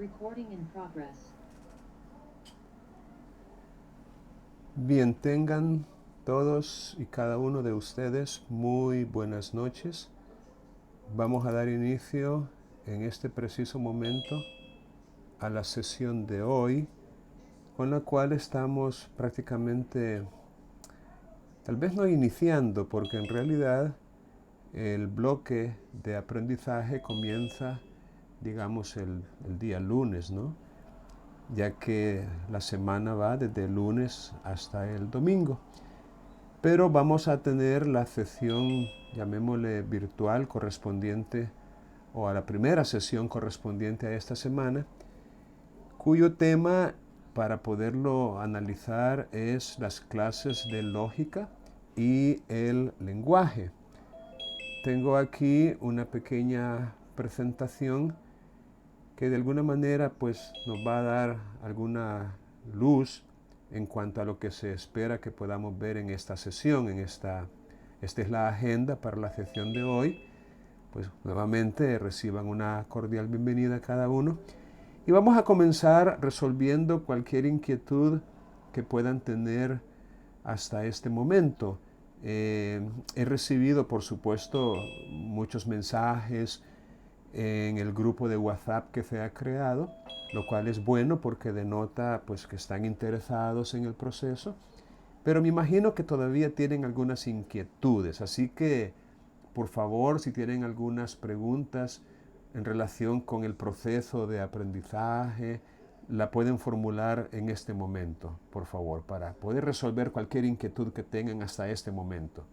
Recording in progress. Bien, tengan todos y cada uno de ustedes muy buenas noches. Vamos a dar inicio en este preciso momento a la sesión de hoy, con la cual estamos prácticamente, tal vez no iniciando, porque en realidad el bloque de aprendizaje comienza, digamos, el día lunes, ¿no? Ya que la semana va desde el lunes hasta el domingo. Pero vamos a tener la sesión, llamémosle virtual, correspondiente, o a la primera sesión correspondiente a esta semana, cuyo tema, para poderlo analizar, es las clases de lógica y el lenguaje. Tengo aquí una pequeña presentación que de alguna manera pues nos va a dar alguna luz en cuanto a lo que se espera que podamos ver en esta sesión. Esta es la agenda para la sesión de hoy. Pues nuevamente reciban una cordial bienvenida a cada uno. Y vamos a comenzar resolviendo cualquier inquietud que puedan tener hasta este momento. He recibido, por supuesto, muchos mensajes en el grupo de WhatsApp que se ha creado, lo cual es bueno porque denota pues que están interesados en el proceso, pero me imagino que todavía tienen algunas inquietudes, así que por favor, si tienen algunas preguntas en relación con el proceso de aprendizaje, la pueden formular en este momento, por favor, para poder resolver cualquier inquietud que tengan hasta este momento.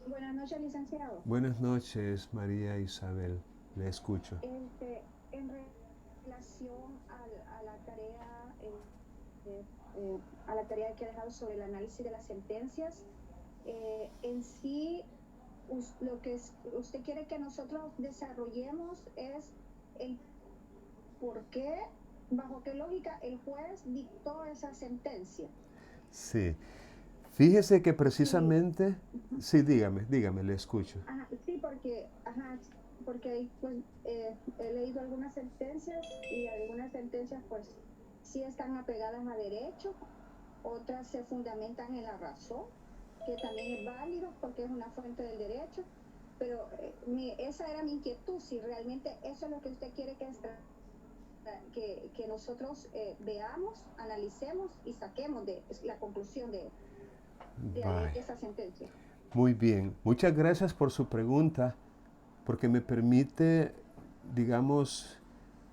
Buenas noches, licenciado. Buenas noches, María Isabel. Le escucho. En relación a la tarea, a la tarea que ha dejado sobre el análisis de las sentencias, en sí, lo que usted quiere que nosotros desarrollemos es el por qué, bajo qué lógica el juez dictó esa sentencia. Sí. Fíjese que precisamente, sí, dígame, le escucho. Sí, porque pues, he leído algunas sentencias y algunas sentencias pues sí están apegadas a derecho, otras se fundamentan en la razón, que también es válido porque es una fuente del derecho, pero esa era mi inquietud, si realmente eso es lo que usted quiere que nosotros veamos, analicemos y saquemos de la conclusión de esa sentencia. Muy bien, muchas gracias por su pregunta, porque me permite, digamos,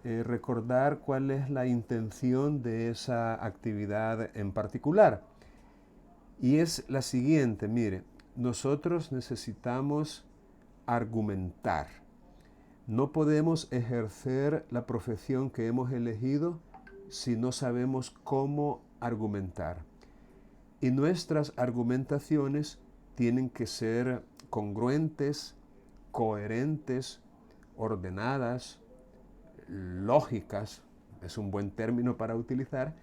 recordar cuál es la intención de esa actividad en particular. Y es la siguiente, mire, nosotros necesitamos argumentar. No podemos ejercer la profesión que hemos elegido si no sabemos cómo argumentar. Y nuestras argumentaciones tienen que ser congruentes, coherentes, ordenadas, lógicas, es un buen término para utilizar,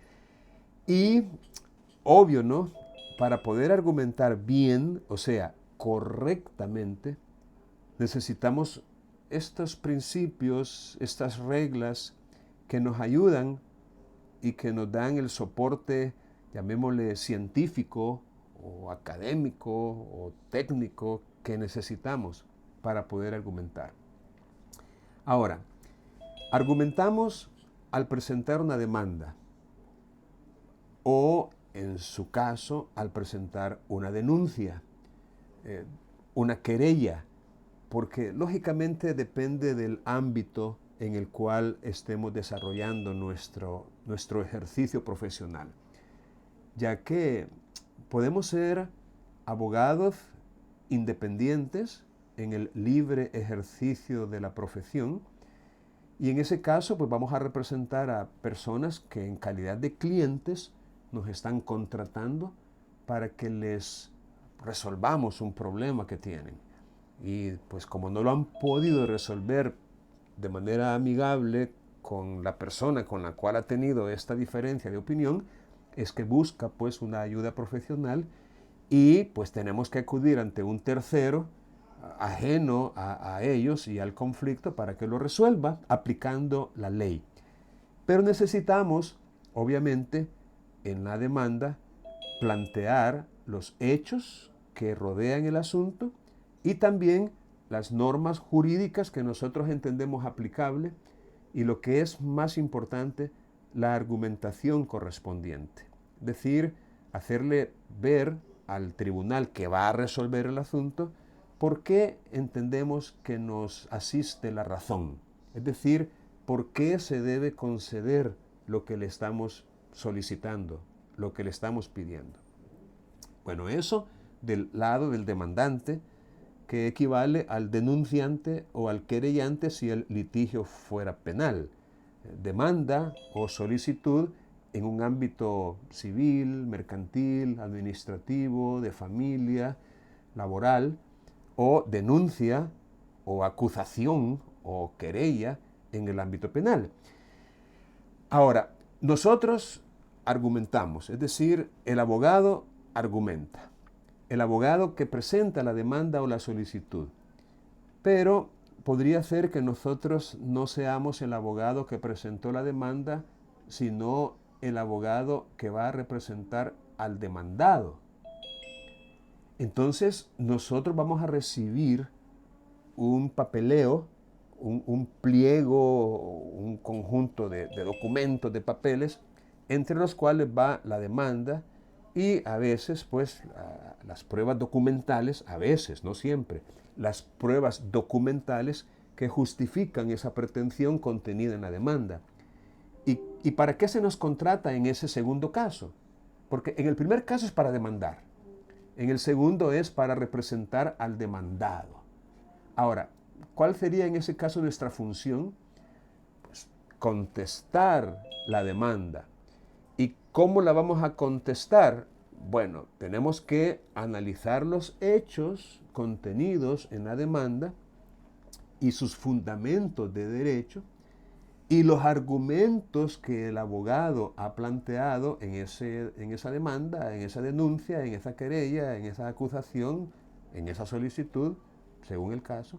y obvio, ¿no? Para poder argumentar bien, o sea, correctamente, necesitamos estos principios, estas reglas que nos ayudan y que nos dan el soporte, llamémosle científico o académico o técnico que necesitamos para poder argumentar. Ahora, argumentamos al presentar una demanda o, en su caso, al presentar una denuncia, una querella, porque lógicamente depende del ámbito en el cual estemos desarrollando nuestro ejercicio profesional, ya que podemos ser abogados independientes en el libre ejercicio de la profesión, y en ese caso pues vamos a representar a personas que en calidad de clientes nos están contratando para que les resolvamos un problema que tienen. Y pues como no lo han podido resolver de manera amigable con la persona con la cual ha tenido esta diferencia de opinión, es que busca pues una ayuda profesional y pues tenemos que acudir ante un tercero ajeno a ellos y al conflicto para que lo resuelva aplicando la ley. Pero necesitamos, obviamente, en la demanda, plantear los hechos que rodean el asunto y también las normas jurídicas que nosotros entendemos aplicables y lo que es más importante, la argumentación correspondiente. Es decir, hacerle ver al tribunal que va a resolver el asunto por qué entendemos que nos asiste la razón. Es decir, por qué se debe conceder lo que le estamos solicitando, lo que le estamos pidiendo. Bueno, eso del lado del demandante, que equivale al denunciante o al querellante si el litigio fuera penal. Demanda o solicitud en un ámbito civil, mercantil, administrativo, de familia, laboral, o denuncia o acusación o querella en el ámbito penal. Ahora, nosotros argumentamos, es decir, el abogado argumenta. El abogado que presenta la demanda o la solicitud. Pero podría ser que nosotros no seamos el abogado que presentó la demanda, sino el abogado que va a representar al demandado. Entonces nosotros vamos a recibir un papeleo, un pliego, un conjunto de documentos, de papeles, entre los cuales va la demanda y a veces, pues, las pruebas documentales, a veces, no siempre, las pruebas documentales que justifican esa pretensión contenida en la demanda. ¿Y para qué se nos contrata en ese segundo caso? Porque en el primer caso es para demandar, en el segundo es para representar al demandado. Ahora, ¿cuál sería en ese caso nuestra función? Pues contestar la demanda. ¿Y cómo la vamos a contestar? Bueno, tenemos que analizar los hechos contenidos en la demanda y sus fundamentos de derecho y los argumentos que el abogado ha planteado en esa demanda, en esa denuncia, en esa querella, en esa acusación, en esa solicitud, según el caso.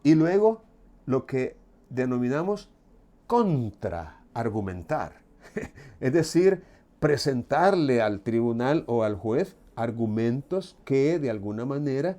Y luego lo que denominamos contraargumentar. Es decir, presentarle al tribunal o al juez argumentos que de alguna manera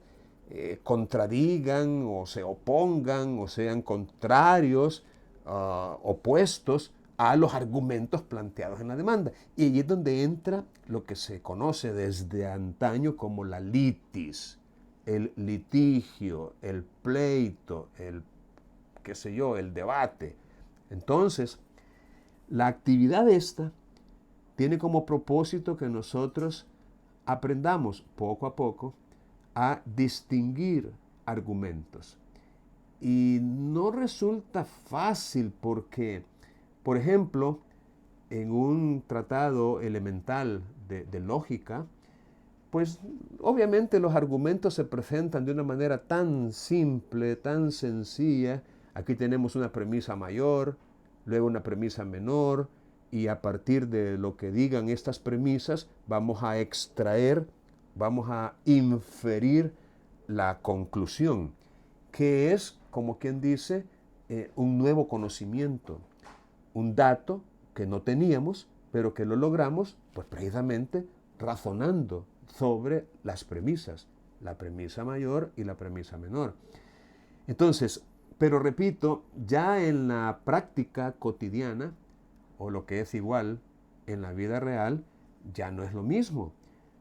contradigan o se opongan o sean contrarios, opuestos a los argumentos planteados en la demanda. Y allí es donde entra lo que se conoce desde antaño como la litis, el litigio, el pleito, el debate. Entonces, la actividad esta tiene como propósito que nosotros aprendamos poco a poco a distinguir argumentos. Y no resulta fácil porque, por ejemplo, en un tratado elemental de lógica, pues obviamente los argumentos se presentan de una manera tan simple, tan sencilla. Aquí tenemos una premisa mayor, luego una premisa menor, y a partir de lo que digan estas premisas vamos a extraer, vamos a inferir la conclusión, que es, como quien dice, un nuevo conocimiento, un dato que no teníamos, pero que lo logramos, pues precisamente razonando sobre las premisas, la premisa mayor y la premisa menor. Entonces, pero repito, ya en la práctica cotidiana, o lo que es igual en la vida real, ya no es lo mismo,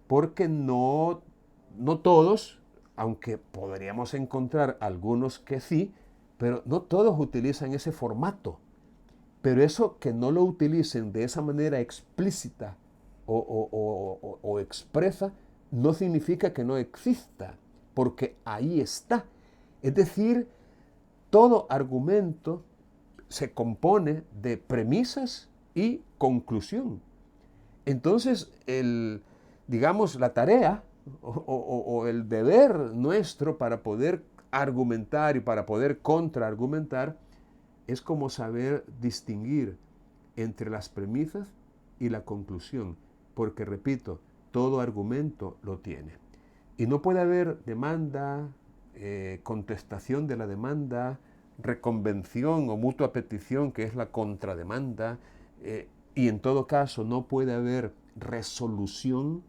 porque no todos, aunque podríamos encontrar algunos que sí, pero no todos utilizan ese formato. Pero eso que no lo utilicen de esa manera explícita o expresa, no significa que no exista, porque ahí está. Es decir, todo argumento se compone de premisas y conclusión. Entonces, digamos, la tarea o el deber nuestro para poder argumentar y para poder contraargumentar es como saber distinguir entre las premisas y la conclusión, porque repito, todo argumento lo tiene. Y no puede haber demanda, contestación de la demanda, reconvención o mutua petición, que es la contrademanda, y en todo caso no puede haber resolución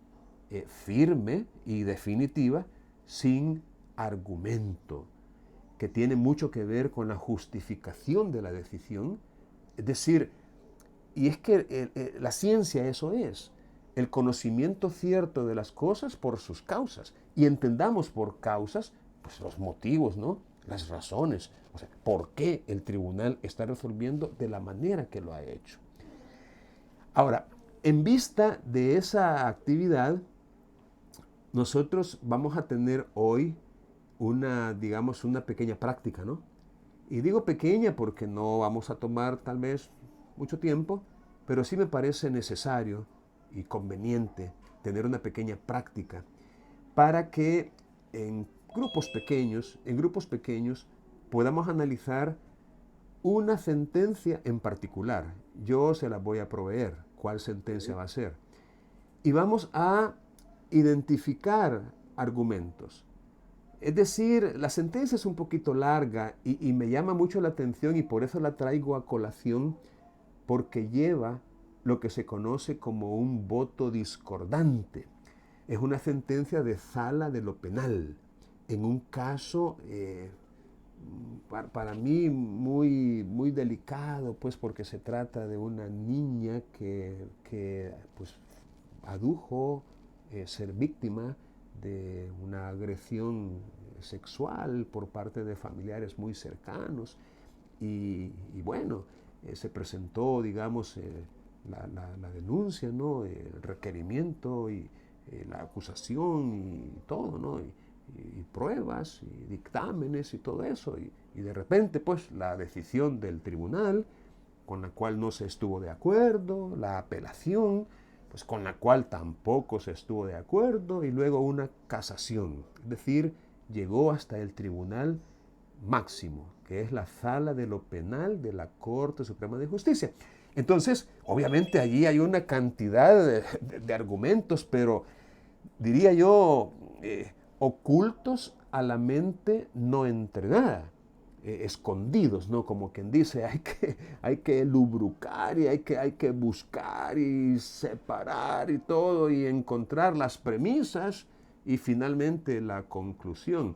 firme y definitiva sin argumento, que tiene mucho que ver con la justificación de la decisión. Es decir, y es que la ciencia eso es, el conocimiento cierto de las cosas por sus causas. Y entendamos por causas, pues los motivos, ¿no? Las razones. O sea, ¿por qué el tribunal está resolviendo de la manera que lo ha hecho? Ahora, en vista de esa actividad, nosotros vamos a tener hoy digamos, una pequeña práctica, ¿no? Y digo pequeña porque no vamos a tomar tal vez mucho tiempo, pero sí me parece necesario y conveniente tener una pequeña práctica para que en grupos pequeños podamos analizar una sentencia en particular. Yo se la voy a proveer cuál sentencia va a ser. Y vamos a identificar argumentos. Es decir, la sentencia es un poquito larga y me llama mucho la atención y por eso la traigo a colación, porque lleva lo que se conoce como un voto discordante. Es una sentencia de sala de lo penal, en un caso para mí muy delicado, pues porque se trata de una niña que pues, adujo ser víctima de una agresión sexual por parte de familiares muy cercanos y bueno, se presentó, digamos, la denuncia, ¿no? El requerimiento y la acusación y todo, ¿no? Y pruebas y dictámenes y todo eso y de repente pues la decisión del tribunal con la cual no se estuvo de acuerdo, la apelación pues con la cual tampoco se estuvo de acuerdo y luego una casación, es decir, llegó hasta el tribunal máximo, que es la sala de lo penal de la Corte Suprema de Justicia. Entonces, obviamente allí hay una cantidad de argumentos, pero diría yo, ocultos a la mente no entrenada, escondidos, ¿no? Como quien dice, hay que lubrucar y hay que buscar y separar y todo y encontrar las premisas y finalmente la conclusión.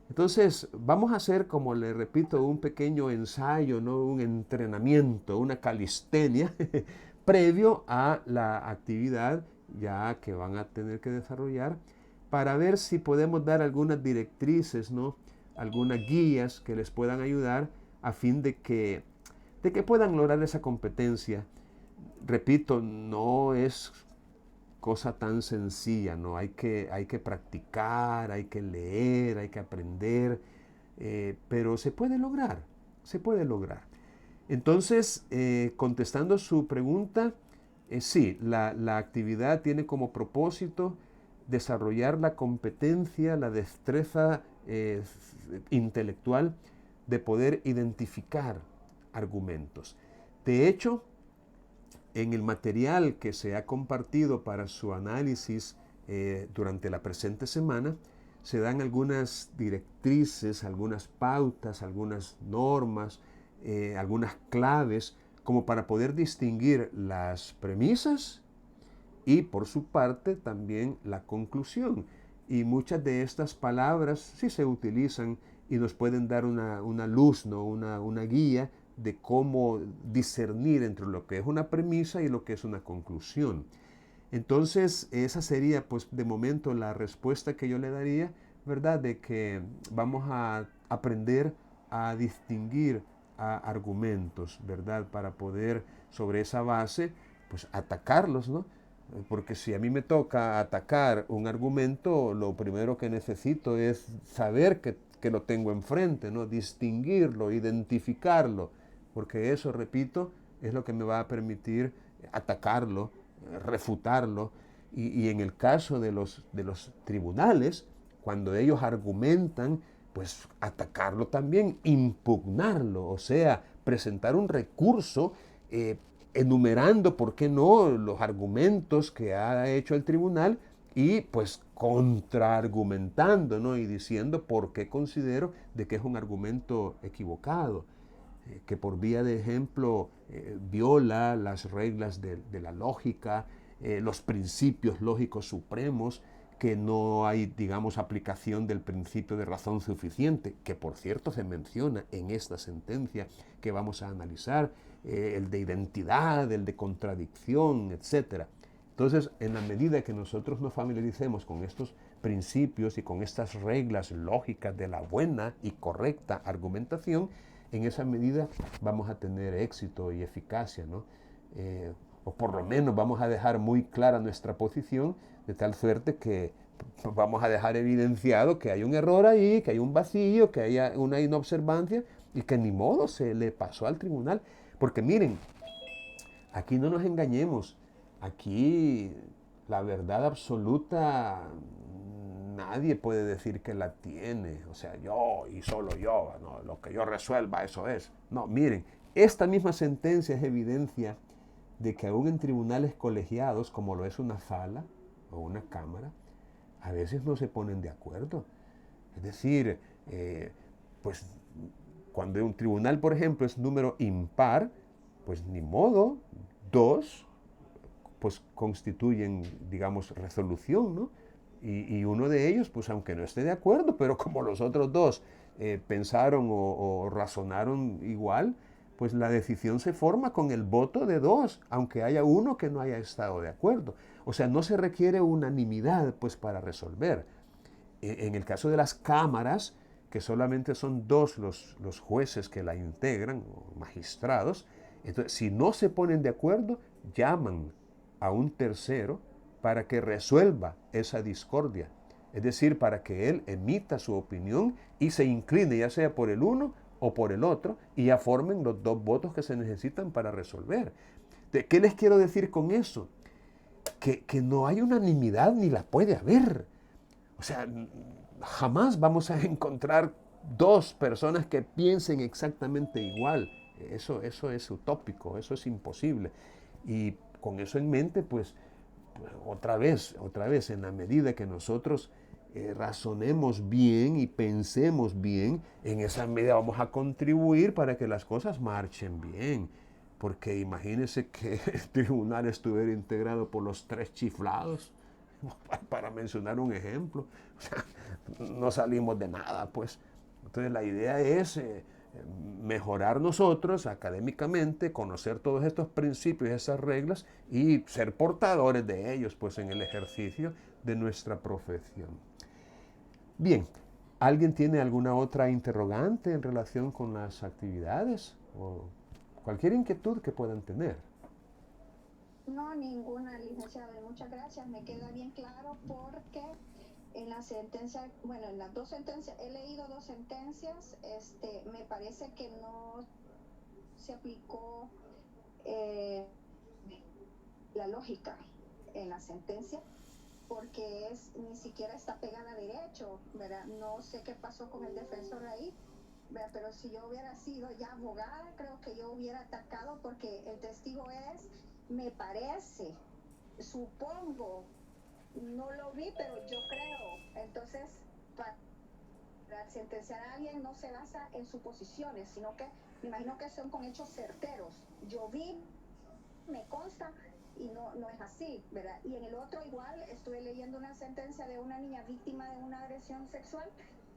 Entonces, vamos a hacer, como le repito, un pequeño ensayo, ¿no? Un entrenamiento, una calistenia previo a la actividad ya que van a tener que desarrollar para ver si podemos dar algunas directrices, ¿no? Algunas guías que les puedan ayudar a fin de que puedan lograr esa competencia. Repito, no es cosa tan sencilla, ¿no? Hay que practicar, hay que leer, hay que aprender, pero se puede lograr, se puede lograr. Entonces, contestando su pregunta, sí, la actividad tiene como propósito desarrollar la competencia, la destreza intelectual de poder identificar argumentos. De hecho, en el material que se ha compartido para su análisis durante la presente semana, se dan algunas directrices, algunas pautas, algunas normas, algunas claves, como para poder distinguir las premisas y por su parte también la conclusión. Y muchas de estas palabras sí se utilizan y nos pueden dar una luz, ¿no? una guía de cómo discernir entre lo que es una premisa y lo que es una conclusión. Entonces, esa sería, pues, de momento la respuesta que yo le daría, ¿verdad? De que vamos a aprender a distinguir argumentos, ¿verdad? Para poder, sobre esa base, pues, atacarlos, ¿no? Porque si a mí me toca atacar un argumento, lo primero que necesito es saber que lo tengo enfrente, ¿no? Distinguirlo, identificarlo, porque eso, repito, es lo que me va a permitir atacarlo, refutarlo, y en el caso de los tribunales, cuando ellos argumentan, pues atacarlo también, impugnarlo, o sea, presentar un recurso enumerando, ¿por qué no?, los argumentos que ha hecho el tribunal y pues contraargumentando, ¿no? Y diciendo por qué considero de que es un argumento equivocado, que por vía de ejemplo viola las reglas de la lógica, los principios lógicos supremos, que no hay, digamos, aplicación del principio de razón suficiente, que por cierto se menciona en esta sentencia que vamos a analizar, el de identidad, el de contradicción, etc. Entonces, en la medida que nosotros nos familiaricemos con estos principios y con estas reglas lógicas de la buena y correcta argumentación, en esa medida vamos a tener éxito y eficacia, ¿no? O por lo menos vamos a dejar muy clara nuestra posición, de tal suerte que vamos a dejar evidenciado que hay un error ahí, que hay un vacío, que hay una inobservancia y que ni modo se le pasó al tribunal. Porque miren, aquí no nos engañemos, aquí la verdad absoluta nadie puede decir que la tiene, o sea, yo y solo yo, no, lo que yo resuelva, eso es. No, miren, esta misma sentencia es evidencia de que aún en tribunales colegiados, como lo es una sala o una cámara, a veces no se ponen de acuerdo. Es decir, pues cuando un tribunal, por ejemplo, es número impar, pues ni modo, dos, pues constituyen, digamos, resolución, ¿no? Y uno de ellos, pues aunque no esté de acuerdo, pero como los otros dos pensaron o razonaron igual, pues la decisión se forma con el voto de dos, aunque haya uno que no haya estado de acuerdo. O sea, no se requiere unanimidad, pues, para resolver. En el caso de las cámaras, que solamente son dos los jueces que la integran, o magistrados, entonces, si no se ponen de acuerdo, llaman a un tercero para que resuelva esa discordia. Es decir, para que él emita su opinión y se incline ya sea por el uno o por el otro y ya formen los dos votos que se necesitan para resolver. ¿De qué les quiero decir con eso? Que no hay unanimidad ni la puede haber. O sea, jamás vamos a encontrar dos personas que piensen exactamente igual. Eso es utópico, eso es imposible. Y con eso en mente, pues otra vez, en la medida que nosotros razonemos bien y pensemos bien, en esa medida vamos a contribuir para que las cosas marchen bien. Porque imagínense que el tribunal estuviera integrado por los tres chiflados, para mencionar un ejemplo. O sea, no salimos de nada, pues. Entonces la idea es mejorar nosotros académicamente, conocer todos estos principios y esas reglas y ser portadores de ellos, pues, en el ejercicio de nuestra profesión. Bien, ¿alguien tiene alguna otra interrogante en relación con las actividades o cualquier inquietud que puedan tener? No, ninguna, licenciado. Muchas gracias. Me queda bien claro porque en la sentencia, bueno, en las dos sentencias, he leído dos sentencias, me parece que no se aplicó la lógica en la sentencia, porque ni siquiera está pegada a derecho, ¿verdad? No sé qué pasó con el defensor ahí, ¿verdad? Pero si yo hubiera sido ya abogada, creo que yo hubiera atacado, porque el testigo me parece, supongo, no lo vi, pero yo creo. Entonces, para sentenciar a alguien no se basa en suposiciones, sino que me imagino que son con hechos certeros. Yo vi, me consta, y no es así, ¿verdad? Y en el otro igual estuve leyendo una sentencia de una niña víctima de una agresión sexual,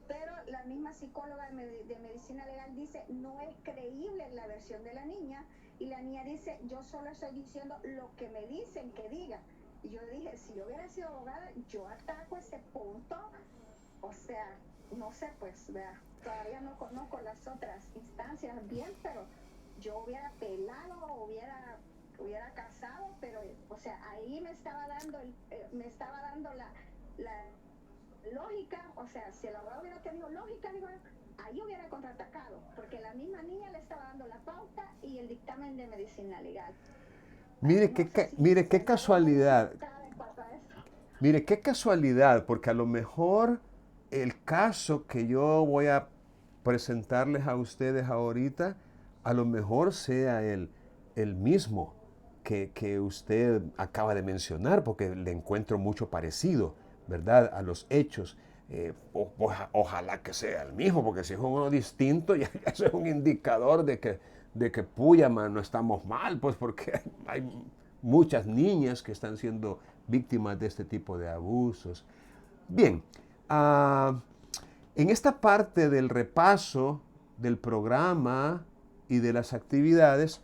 pero la misma psicóloga de medicina legal dice no es creíble la versión de la niña, y la niña dice yo solo estoy diciendo lo que me dicen que diga. Y yo dije, si yo hubiera sido abogada, yo ataco ese punto. O sea, no sé, pues, vea, todavía no conozco las otras instancias bien, pero yo hubiera apelado, hubiera casado, pero, o sea, ahí me estaba dando la lógica. O sea, si el abogado hubiera tenido lógica, digo, ahí hubiera contraatacado, porque la misma niña le estaba dando la pauta y el dictamen de medicina legal. Mire qué casualidad. Mire qué casualidad, porque a lo mejor el caso que yo voy a presentarles a ustedes ahorita, a lo mejor sea el mismo que usted acaba de mencionar, porque le encuentro mucho parecido. ¿verdad? A los hechos. Ojalá que sea el mismo, porque si es uno distinto, ya es un indicador de que puya, man, no estamos mal, pues porque hay muchas niñas que están siendo víctimas de este tipo de abusos. Bien, en esta parte del repaso del programa y de las actividades,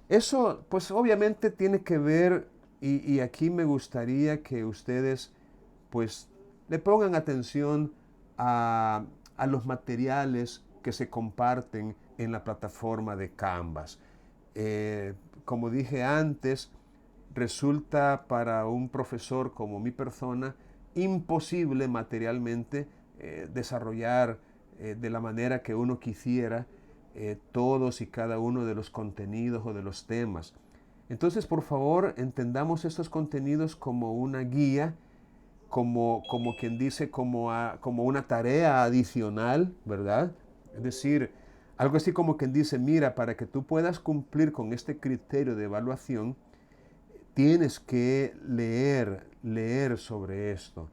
eso pues obviamente tiene que ver, y aquí me gustaría que ustedes pues le pongan atención a, a los materiales que se comparten en la plataforma de Canvas. Como dije antes, resulta para un profesor como mi persona imposible materialmente desarrollar de la manera que uno quisiera todos y cada uno de los contenidos o de los temas. Entonces, por favor, entendamos estos contenidos como una guía, como quien dice, como una tarea adicional, ¿verdad? Es decir, algo así como quien dice, mira, para que tú puedas cumplir con este criterio de evaluación, tienes que leer sobre esto.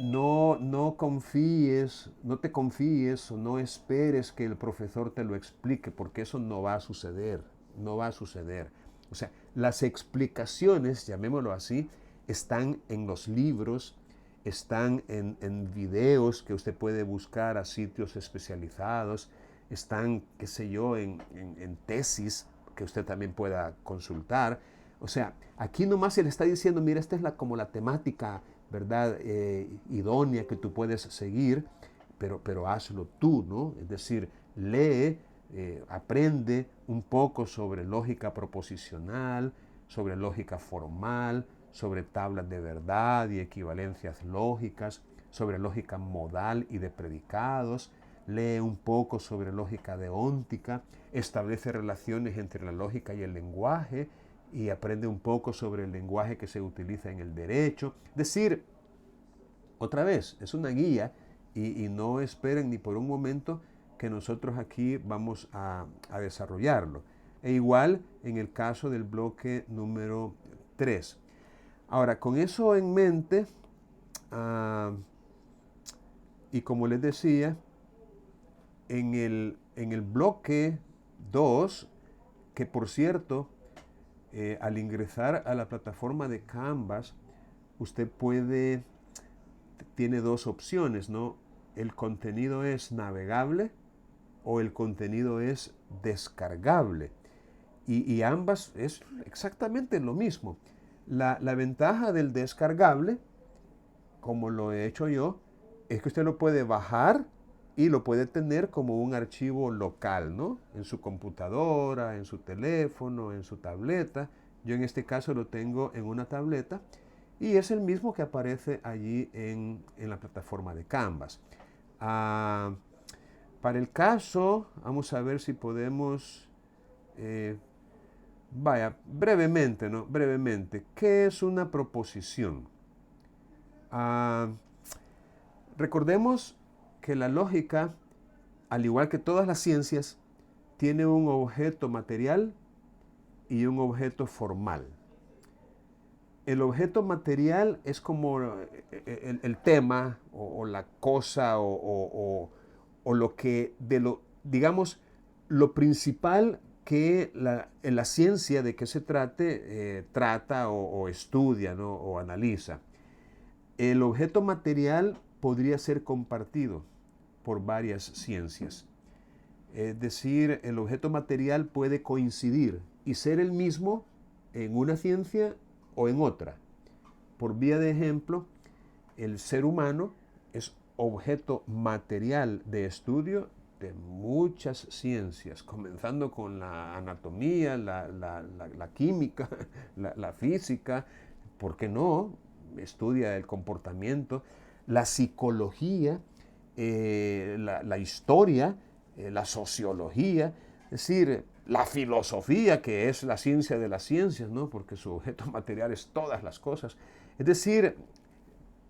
No confíes, no te confíes o no esperes que el profesor te lo explique, porque eso no va a suceder, no va a suceder. O sea, las explicaciones, llamémoslo así, están en los libros, están en videos que usted puede buscar a sitios especializados, están, qué sé yo, en tesis que usted también pueda consultar. O sea, aquí nomás se le está diciendo, mira, esta es como la temática, ¿verdad? Idónea que tú puedes seguir, pero hazlo tú, ¿no? Es decir, lee, aprende un poco sobre lógica proposicional, sobre lógica formal, sobre tablas de verdad y equivalencias lógicas, sobre lógica modal y de predicados, lee un poco sobre lógica deóntica, establece relaciones entre la lógica y el lenguaje y aprende un poco sobre el lenguaje que se utiliza en el derecho. Es decir, otra vez, es una guía y no esperen ni por un momento que nosotros aquí vamos a desarrollarlo. E igual en el caso del bloque número 3. Ahora, con eso en mente, y como les decía, en el bloque 2, que por cierto, al ingresar a la plataforma de Canvas, usted tiene dos opciones, ¿no? El contenido es navegable o el contenido es descargable. Y ambas es exactamente lo mismo. La ventaja del descargable, como lo he hecho yo, es que usted lo puede bajar y lo puede tener como un archivo local, ¿no? En su computadora, en su teléfono, en su tableta. Yo en este caso lo tengo en una tableta y es el mismo que aparece allí en la plataforma de Canvas. Para el caso, vamos a ver si podemos, brevemente, ¿no? Brevemente, ¿qué es una proposición? Recordemos que la lógica, al igual que todas las ciencias, tiene un objeto material y un objeto formal. El objeto material es como el tema o la cosa o lo que, digamos, lo principal que en la ciencia de que se trata o estudia, ¿no? O analiza. El objeto material podría ser compartido por varias ciencias. Es decir, el objeto material puede coincidir y ser el mismo en una ciencia o en otra. Por vía de ejemplo, el ser humano es objeto material de estudio de muchas ciencias, comenzando con la anatomía, la química, la física, ¿por qué no? Estudia el comportamiento, la psicología, la historia, la sociología, es decir, la filosofía, que es la ciencia de las ciencias, ¿no? Porque su objeto material es todas las cosas. Es decir,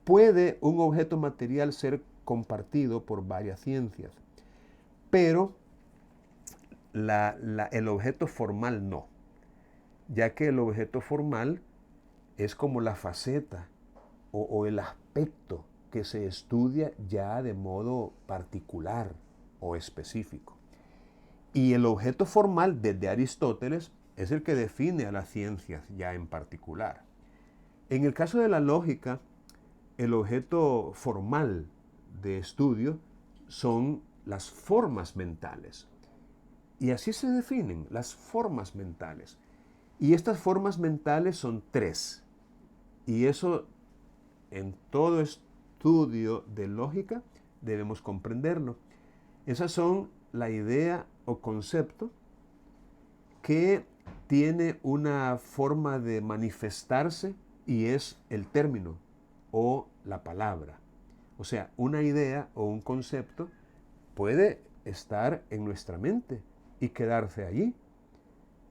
puede un objeto material ser compartido por varias ciencias, pero el objeto formal no, ya que el objeto formal es como la faceta o el aspecto que se estudia ya de modo particular o específico. Y el objeto formal desde Aristóteles es el que define a las ciencias ya en particular. En el caso de la lógica, el objeto formal de estudio son las formas mentales. Y así se definen las formas mentales. Y estas formas mentales son tres. Y eso en todo estudio de lógica debemos comprenderlo. Esas son la idea o concepto que tiene una forma de manifestarse y es el término o la palabra. O sea, una idea o un concepto puede estar en nuestra mente y quedarse allí.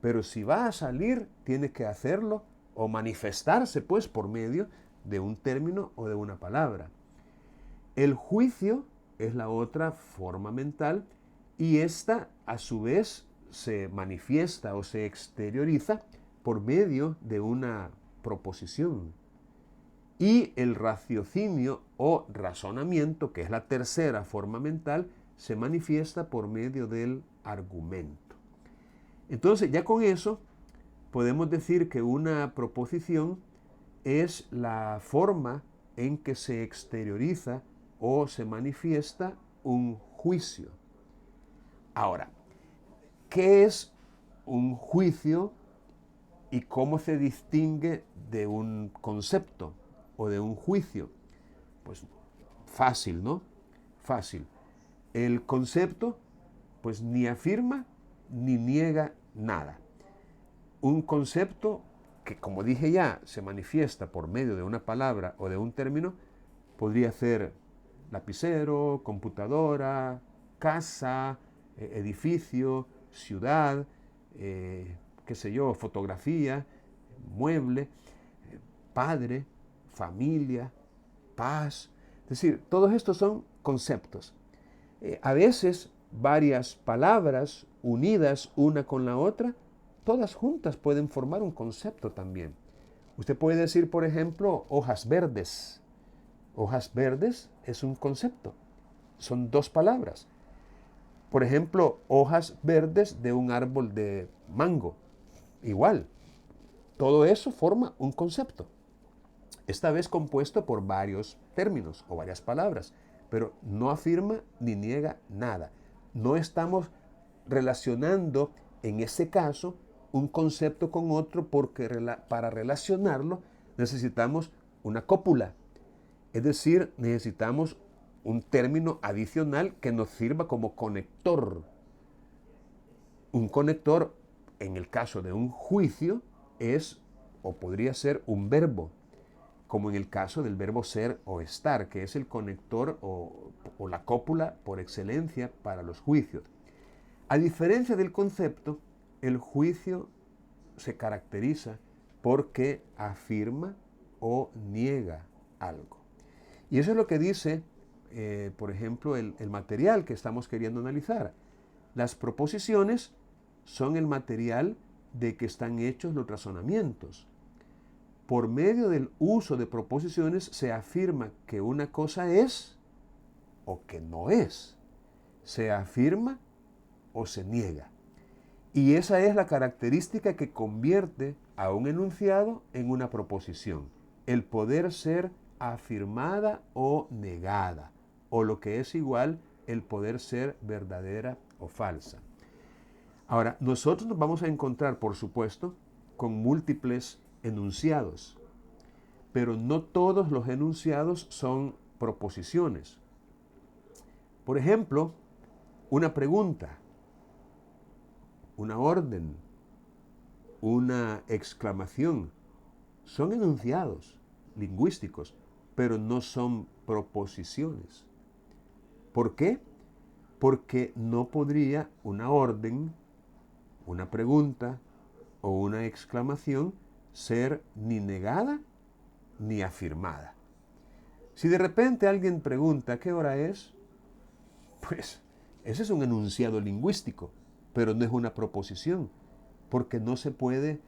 Pero si va a salir, tiene que hacerlo o manifestarse pues por medio de un término o de una palabra. El juicio es la otra forma mental y esta a su vez se manifiesta o se exterioriza por medio de una proposición. Y el raciocinio o razonamiento, que es la tercera forma mental, se manifiesta por medio del argumento. Entonces, ya con eso podemos decir que una proposición es la forma en que se exterioriza o se manifiesta un juicio. Ahora, ¿qué es un juicio y cómo se distingue de un concepto o de un juicio? Pues fácil, ¿no? Fácil. El concepto, pues ni afirma ni niega nada. Un concepto que, como dije ya, se manifiesta por medio de una palabra o de un término, podría ser lapicero, computadora, casa, edificio, ciudad, qué sé yo, fotografía, mueble, padre, familia, paz. Es decir, todos estos son conceptos. A veces varias palabras unidas una con la otra, todas juntas pueden formar un concepto también. Usted puede decir, por ejemplo, hojas verdes. Hojas verdes es un concepto. Son dos palabras. Por ejemplo, hojas verdes de un árbol de mango. Igual. Todo eso forma un concepto. Esta vez compuesto por varios términos o varias palabras, pero no afirma ni niega nada. No estamos relacionando en ese caso un concepto con otro porque para relacionarlo necesitamos una cópula. Es decir, necesitamos un término adicional que nos sirva como conector. Un conector, en el caso de un juicio, es o podría ser un verbo, como en el caso del verbo ser o estar, que es el conector o la cópula por excelencia para los juicios. A diferencia del concepto, el juicio se caracteriza porque afirma o niega algo. Y eso es lo que dice, por ejemplo, el material que estamos queriendo analizar. Las proposiciones son el material de que están hechos los razonamientos. Por medio del uso de proposiciones se afirma que una cosa es o que no es. Se afirma o se niega. Y esa es la característica que convierte a un enunciado en una proposición. El poder ser afirmada o negada, o lo que es igual, el poder ser verdadera o falsa. Ahora, nosotros nos vamos a encontrar, por supuesto, con múltiples enunciados, pero no todos los enunciados son proposiciones. Por ejemplo, una pregunta, una orden, una exclamación, son enunciados lingüísticos, pero no son proposiciones. ¿Por qué? Porque no podría una orden, una pregunta o una exclamación ser ni negada ni afirmada. Si de repente alguien pregunta ¿qué hora es? Pues ese es un enunciado lingüístico, pero no es una proposición, porque no se puede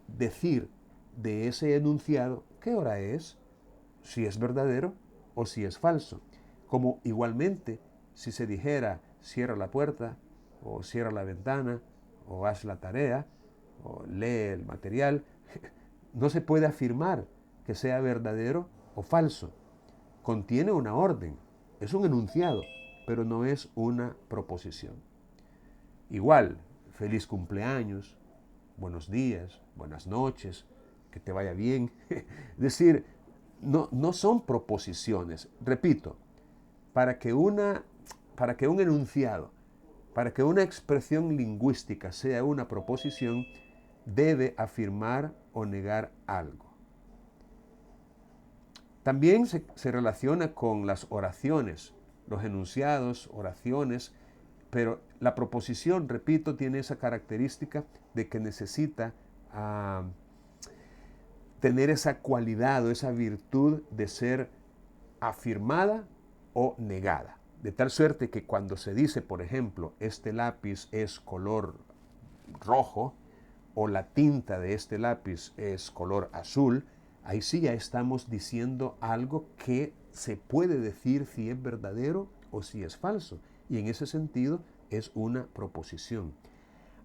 decir de ese enunciado ¿qué hora es? si es verdadero o si es falso. Como igualmente, si se dijera cierra la puerta o cierra la ventana o haz la tarea o lee el material, no se puede afirmar que sea verdadero o falso. Contiene una orden, es un enunciado, pero no es una proposición. Igual, feliz cumpleaños, buenos días, buenas noches, que te vaya bien. Es decir, no son proposiciones. Repito, para que un enunciado, para que una expresión lingüística sea una proposición, debe afirmar o negar algo. También se relaciona con las oraciones, los enunciados, oraciones, pero la proposición, repito, tiene esa característica de que necesita tener esa cualidad o esa virtud de ser afirmada o negada. De tal suerte que cuando se dice, por ejemplo, este lápiz es color rojo o la tinta de este lápiz es color azul, ahí sí ya estamos diciendo algo que se puede decir si es verdadero o si es falso. Y en ese sentido es una proposición.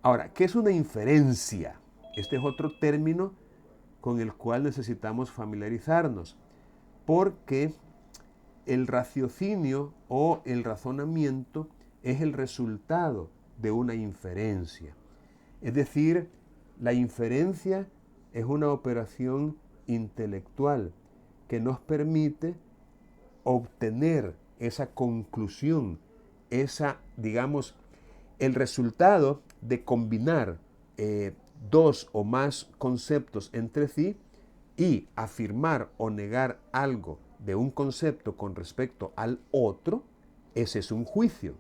Ahora, ¿qué es una inferencia? Este es otro término con el cual necesitamos familiarizarnos, porque el raciocinio o el razonamiento es el resultado de una inferencia. Es decir, la inferencia es una operación intelectual que nos permite obtener esa conclusión, digamos, el resultado de combinar dos o más conceptos entre sí y afirmar o negar algo de un concepto con respecto al otro, ese es un juicio.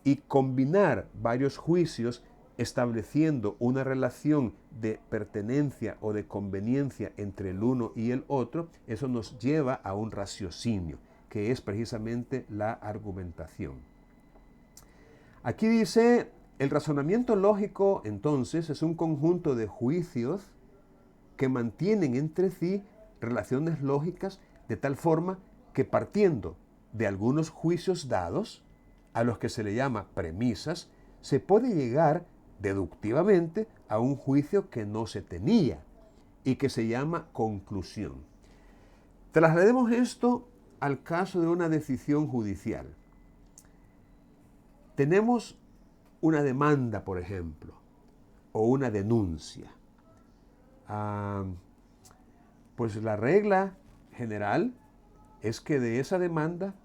Y combinar varios juicios estableciendo una relación de pertenencia o de conveniencia entre el uno y el otro, eso nos lleva a un raciocinio, que es precisamente la argumentación. Aquí dice, el razonamiento lógico, entonces, es un conjunto de juicios que mantienen entre sí relaciones lógicas de tal forma que partiendo de algunos juicios dados, a los que se le llama premisas, se puede llegar deductivamente a un juicio que no se tenía y que se llama conclusión. Traslademos esto al caso de una decisión judicial. Tenemos una demanda, por ejemplo, o una denuncia. Pues la regla general es que de esa demanda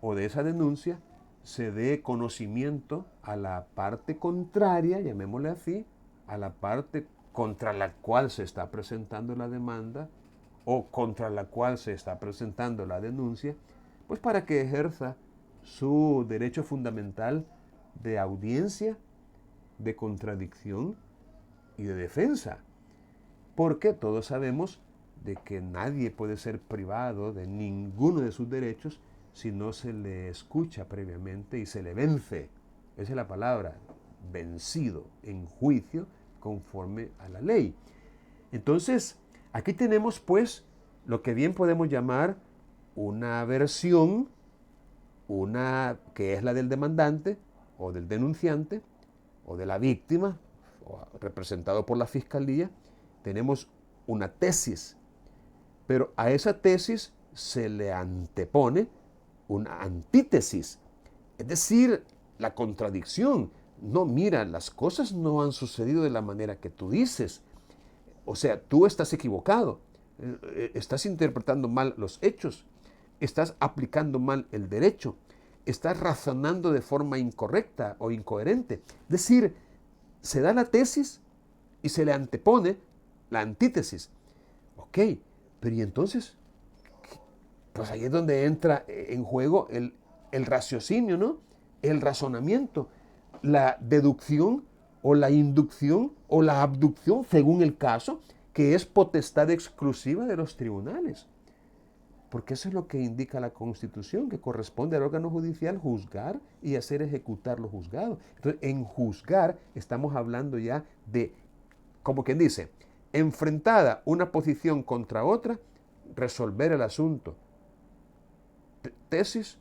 o de esa denuncia se dé conocimiento a la parte contraria, llamémosle así, a la parte contra la cual se está presentando la demanda o contra la cual se está presentando la denuncia, pues para que ejerza su derecho fundamental de audiencia, de contradicción y de defensa. Porque todos sabemos de que nadie puede ser privado de ninguno de sus derechos si no se le escucha previamente y se le vence. Esa es la palabra, vencido en juicio conforme a la ley. Entonces, aquí tenemos pues lo que bien podemos llamar una versión, una que es la del demandante o del denunciante o de la víctima, o representado por la fiscalía. Tenemos una tesis, pero a esa tesis se le antepone una antítesis, es decir, la contradicción. No, mira, las cosas no han sucedido de la manera que tú dices. O sea, tú estás equivocado, estás interpretando mal los hechos, estás aplicando mal el derecho, estás razonando de forma incorrecta o incoherente. Es decir, se da la tesis y se le antepone la antítesis. Ok, pero ¿y entonces? Pues ahí es donde entra en juego el raciocinio, ¿no? El razonamiento, la deducción o la inducción o la abducción, según el caso, que es potestad exclusiva de los tribunales. Porque eso es lo que indica la Constitución, que corresponde al órgano judicial juzgar y hacer ejecutar lo juzgado. Entonces, en juzgar estamos hablando ya de, como quien dice, enfrentada una posición contra otra, resolver el asunto. Tesis,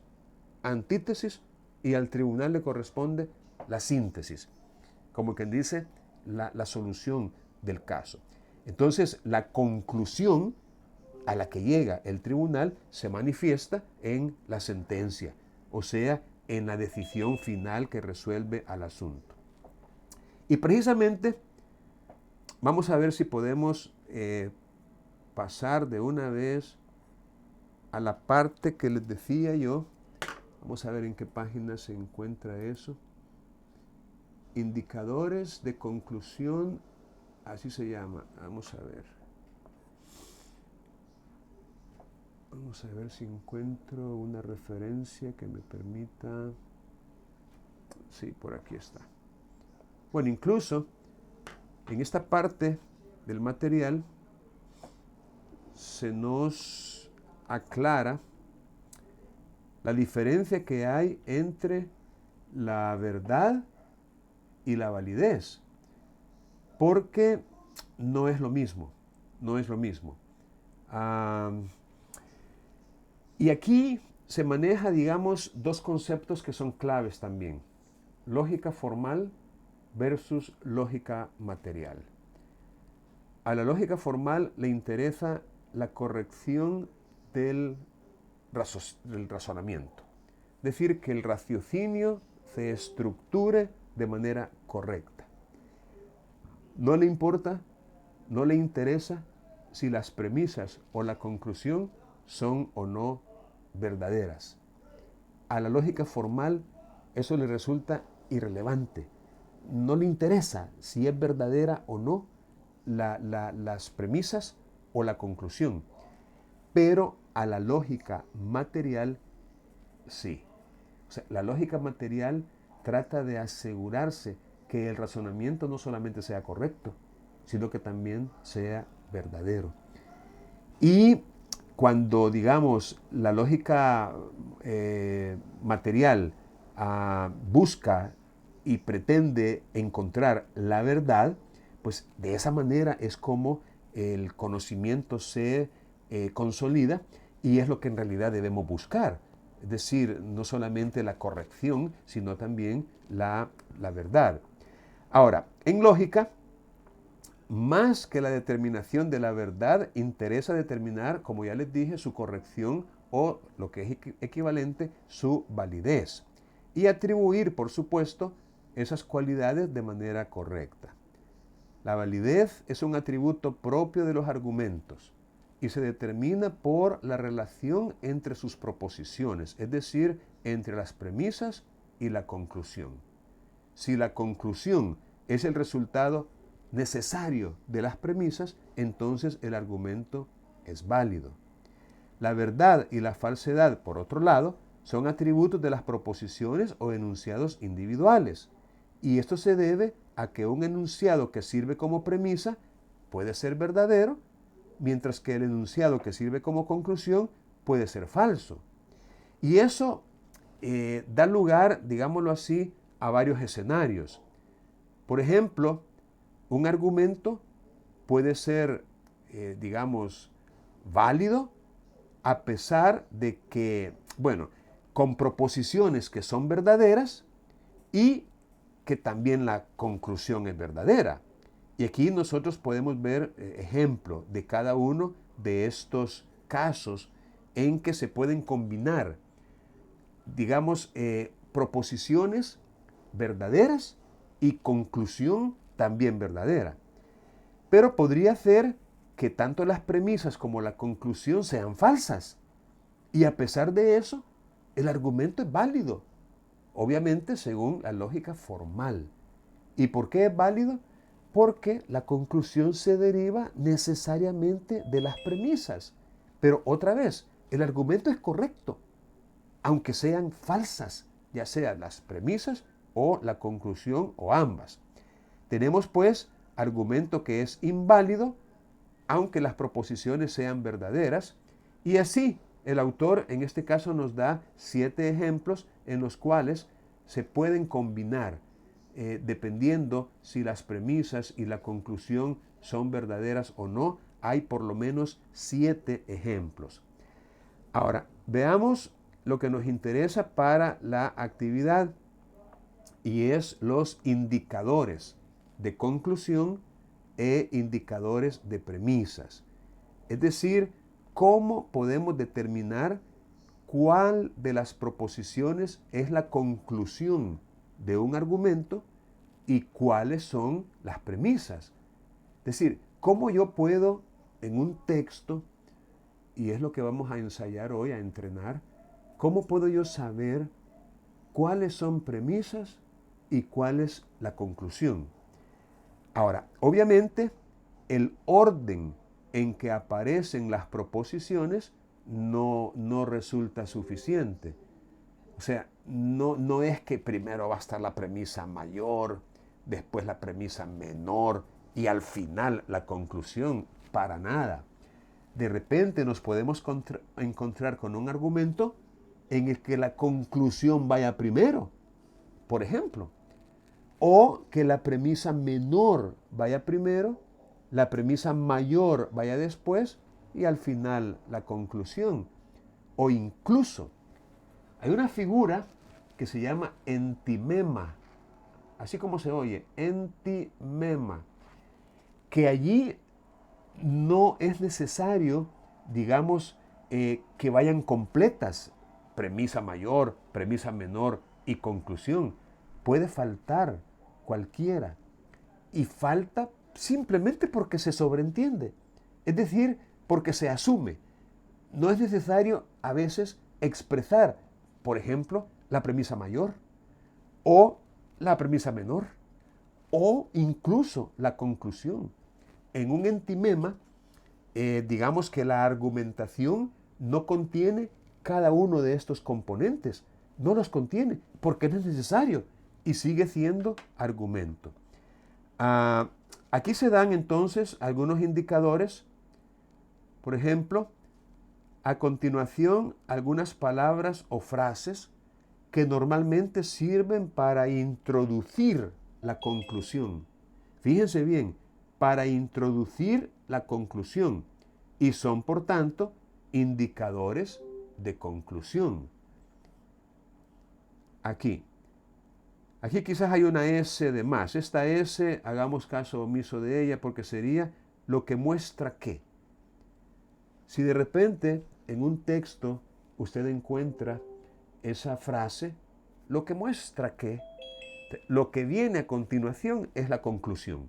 antítesis, y al tribunal le corresponde la síntesis, como quien dice, la solución del caso. Entonces, la conclusión a la que llega el tribunal se manifiesta en la sentencia, o sea, en la decisión final que resuelve al asunto. Y precisamente vamos a ver si podemos pasar de una vez a la parte que les decía yo. Vamos a ver en qué página se encuentra eso. Indicadores de conclusión, así se llama. Vamos a ver. Vamos a ver si encuentro una referencia que me permita. Sí, por aquí está. Bueno, incluso en esta parte del material se nos aclara la diferencia que hay entre la verdad y la validez, porque no es lo mismo, no es lo mismo. Y aquí se maneja, digamos, dos conceptos que son claves también: lógica formal versus lógica material. A la lógica formal le interesa la corrección del razonamiento. Es decir, que el raciocinio se estructure de manera correcta. No le importa, no le interesa si las premisas o la conclusión son o no verdaderas. A la lógica formal eso le resulta irrelevante. No le interesa si es verdadera o no las premisas o la conclusión. Pero a la lógica material sí. O sea, la lógica material trata de asegurarse que el razonamiento no solamente sea correcto, sino que también sea verdadero. Y cuando, digamos, la lógica material busca y pretende encontrar la verdad, pues de esa manera es como el conocimiento se consolida, y es lo que en realidad debemos buscar. Es decir, no solamente la corrección, sino también la verdad. Ahora, en lógica, más que la determinación de la verdad, interesa determinar, como ya les dije, su corrección o, lo que es equivalente, su validez. Y atribuir, por supuesto, esas cualidades de manera correcta. La validez es un atributo propio de los argumentos y se determina por la relación entre sus proposiciones, es decir, entre las premisas y la conclusión. Si la conclusión es el resultado necesario de las premisas, entonces el argumento es válido. La verdad y la falsedad, por otro lado, son atributos de las proposiciones o enunciados individuales, y esto se debe a que un enunciado que sirve como premisa puede ser verdadero, mientras que el enunciado que sirve como conclusión puede ser falso. Y eso da lugar, digámoslo así, a varios escenarios. Por ejemplo, un argumento puede ser, digamos, válido a pesar de que, bueno, con proposiciones que son verdaderas y que también la conclusión es verdadera. Y aquí nosotros podemos ver ejemplo de cada uno de estos casos en que se pueden combinar, digamos, proposiciones verdaderas y conclusión también verdadera. Pero podría ser que tanto las premisas como la conclusión sean falsas. Y a pesar de eso, el argumento es válido. Obviamente según la lógica formal. ¿Y por qué es válido? Porque la conclusión se deriva necesariamente de las premisas. Pero otra vez, el argumento es correcto, aunque sean falsas, ya sean las premisas o la conclusión o ambas. Tenemos pues argumento que es inválido, aunque las proposiciones sean verdaderas, y así el autor en este caso nos da 7 ejemplos en los cuales se pueden combinar, dependiendo si las premisas y la conclusión son verdaderas o no, hay por lo menos 7 ejemplos. Ahora, veamos lo que nos interesa para la actividad y es los indicadores de conclusión e indicadores de premisas. Es decir, cómo podemos determinar cuál de las proposiciones es la conclusión de un argumento y cuáles son las premisas. Es decir, cómo yo puedo en un texto, y es lo que vamos a ensayar hoy, a entrenar, cómo puedo yo saber cuáles son premisas y cuál es la conclusión. Ahora, obviamente, el orden en que aparecen las proposiciones no resulta suficiente. O sea, no es que primero va a estar la premisa mayor, después la premisa menor y al final la conclusión. Para nada. De repente nos podemos encontrar con un argumento en el que la conclusión vaya primero, por ejemplo, o que la premisa menor vaya primero, la premisa mayor vaya después y al final la conclusión. O incluso hay una figura que se llama entimema, así como se oye, entimema, que allí no es necesario, digamos, que vayan completas, premisa mayor, premisa menor y conclusión. Puede faltar cualquiera. Y falta simplemente porque se sobreentiende. Es decir, porque se asume. No es necesario a veces expresar, por ejemplo, la premisa mayor o la premisa menor o incluso la conclusión. En un entimema, digamos que la argumentación no contiene cada uno de estos componentes. No los contiene porque no es necesario y sigue siendo argumento. Aquí se dan entonces algunos indicadores. Por ejemplo, a continuación algunas palabras o frases que normalmente sirven para introducir la conclusión. Fíjense bien, para introducir la conclusión y son por tanto indicadores de conclusión. Aquí quizás hay una S de más. Esta S, hagamos caso omiso de ella porque sería lo que muestra que. Si de repente en un texto usted encuentra esa frase, lo que muestra que, lo que viene a continuación es la conclusión.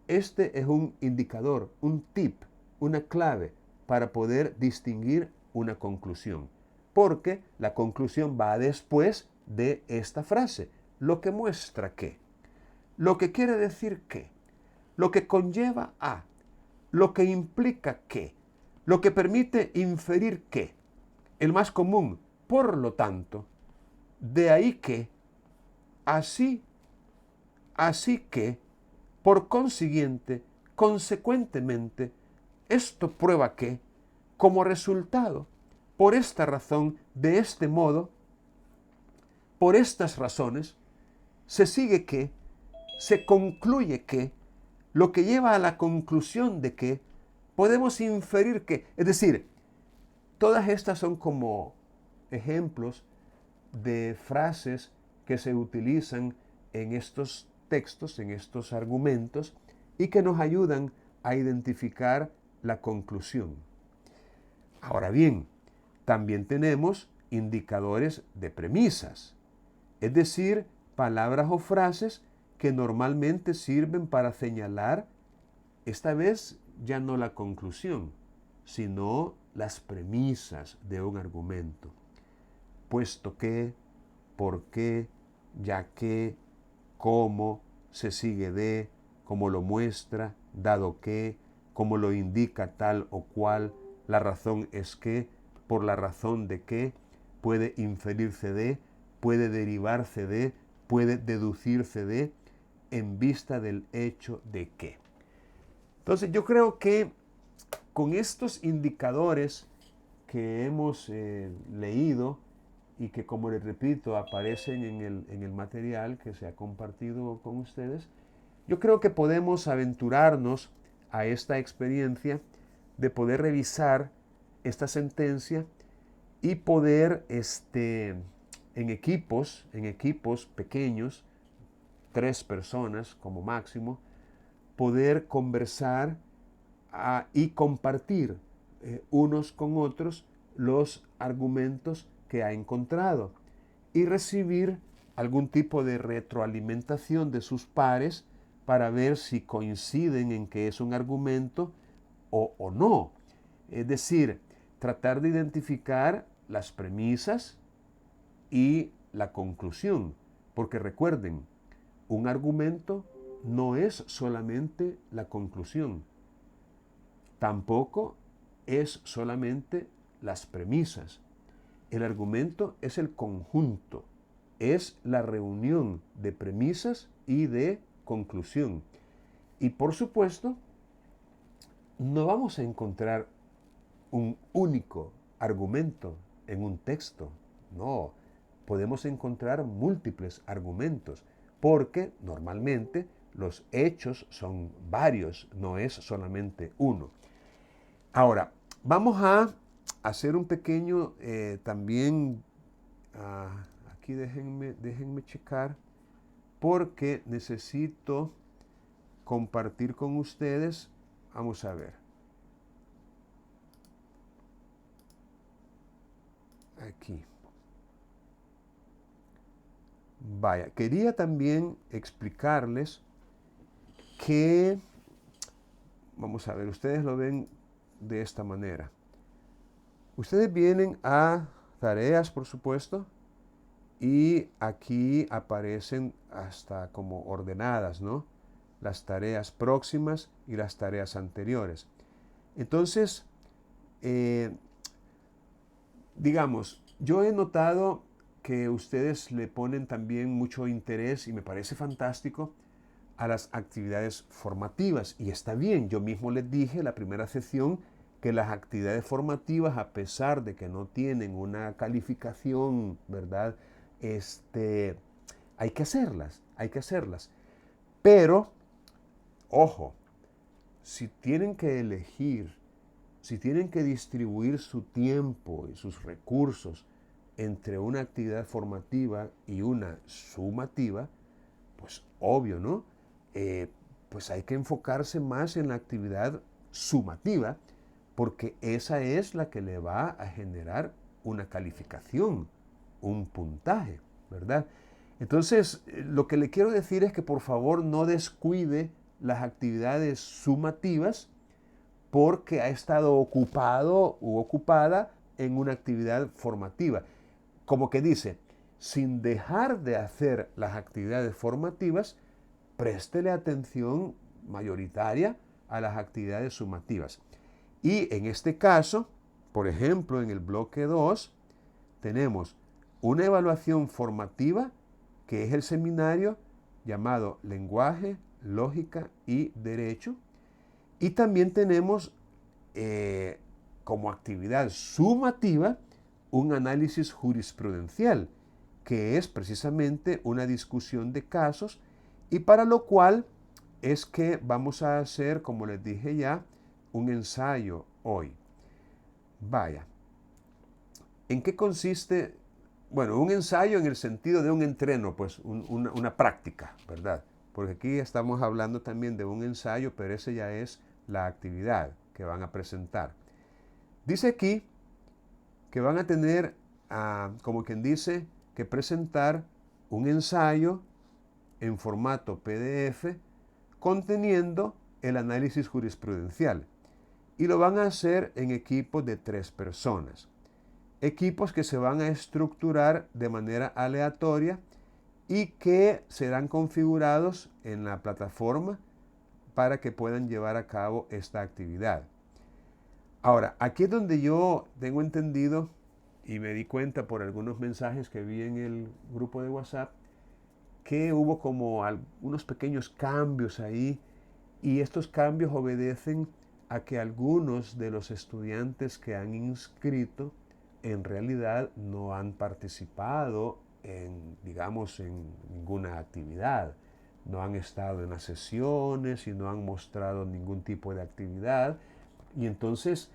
Este es un indicador, un tip, una clave para poder distinguir una conclusión. Porque la conclusión va después de esta frase, lo que muestra que, lo que quiere decir que, lo que conlleva a, lo que implica que, lo que permite inferir que, el más común, por lo tanto, de ahí que, así que, por consiguiente, consecuentemente, esto prueba que, como resultado, por esta razón, de este modo, por estas razones, se sigue que, se concluye que, lo que lleva a la conclusión de que, podemos inferir que, es decir, todas estas son como ejemplos de frases que se utilizan en estos textos, en estos argumentos, y que nos ayudan a identificar la conclusión. Ahora bien, también tenemos indicadores de premisas, es decir, palabras o frases que normalmente sirven para señalar, esta vez ya no la conclusión, sino las premisas de un argumento. Puesto que, por qué, ya que, cómo, se sigue de, como lo muestra, dado que, como lo indica tal o cual, la razón es que, por la razón de que, puede inferirse de, puede derivarse de, puede deducirse de, en vista del hecho de que. Entonces yo creo que con estos indicadores que hemos leído y que, como les repito, aparecen en el material que se ha compartido con ustedes, yo creo que podemos aventurarnos a esta experiencia de poder revisar esta sentencia y poder en equipos pequeños, 3 personas como máximo, poder conversar y compartir unos con otros los argumentos que ha encontrado y recibir algún tipo de retroalimentación de sus pares para ver si coinciden en que es un argumento o no. Es decir, tratar de identificar las premisas y la conclusión. Porque recuerden, un argumento no es solamente la conclusión, tampoco es solamente las premisas. El argumento es el conjunto, es la reunión de premisas y de conclusión. Y por supuesto, no vamos a encontrar un único argumento en un texto. No, podemos encontrar múltiples argumentos, porque normalmente los hechos son varios, no es solamente uno. Ahora, vamos a hacer un pequeño también, aquí déjenme checar, porque necesito compartir con ustedes. Vamos a ver. Aquí. Vaya, quería también explicarles que, vamos a ver, ustedes lo ven de esta manera. Ustedes vienen a tareas, por supuesto, y aquí aparecen hasta como ordenadas, ¿no? Las tareas próximas y las tareas anteriores. Entonces, digamos, yo he notado que ustedes le ponen también mucho interés, y me parece fantástico, a las actividades formativas. Y está bien, yo mismo les dije en la primera sesión que las actividades formativas, a pesar de que no tienen una calificación, ¿verdad? Hay que hacerlas. Pero, ojo, si tienen que elegir, si tienen que distribuir su tiempo y sus recursos entre una actividad formativa y una sumativa, pues obvio, ¿no? Pues hay que enfocarse más en la actividad sumativa, porque esa es la que le va a generar una calificación, un puntaje, ¿verdad? Entonces, lo que le quiero decir es que por favor no descuide las actividades sumativas porque ha estado ocupado u ocupada en una actividad formativa. Como que dice, sin dejar de hacer las actividades formativas, préstele atención mayoritaria a las actividades sumativas. Y en este caso, por ejemplo, en el bloque 2, tenemos una evaluación formativa, que es el seminario llamado Lenguaje, Lógica y Derecho. Y también tenemos como actividad sumativa un análisis jurisprudencial, que es precisamente una discusión de casos, y para lo cual es que vamos a hacer, como les dije ya, un ensayo hoy. Vaya, ¿en qué consiste? Bueno, un ensayo en el sentido de un entreno, pues una práctica, ¿verdad? Porque aquí estamos hablando también de un ensayo, pero esa ya es la actividad que van a presentar. Dice aquí que van a tener, como quien dice, que presentar un ensayo en formato PDF conteniendo el análisis jurisprudencial. Y lo van a hacer en equipos de 3 personas. Equipos que se van a estructurar de manera aleatoria y que serán configurados en la plataforma para que puedan llevar a cabo esta actividad. Ahora, aquí es donde yo tengo entendido y me di cuenta por algunos mensajes que vi en el grupo de WhatsApp que hubo como unos pequeños cambios ahí, y estos cambios obedecen a que algunos de los estudiantes que han inscrito en realidad no han participado en, digamos, en ninguna actividad. no han estado en las sesiones y no han mostrado ningún tipo de actividad. Y entonces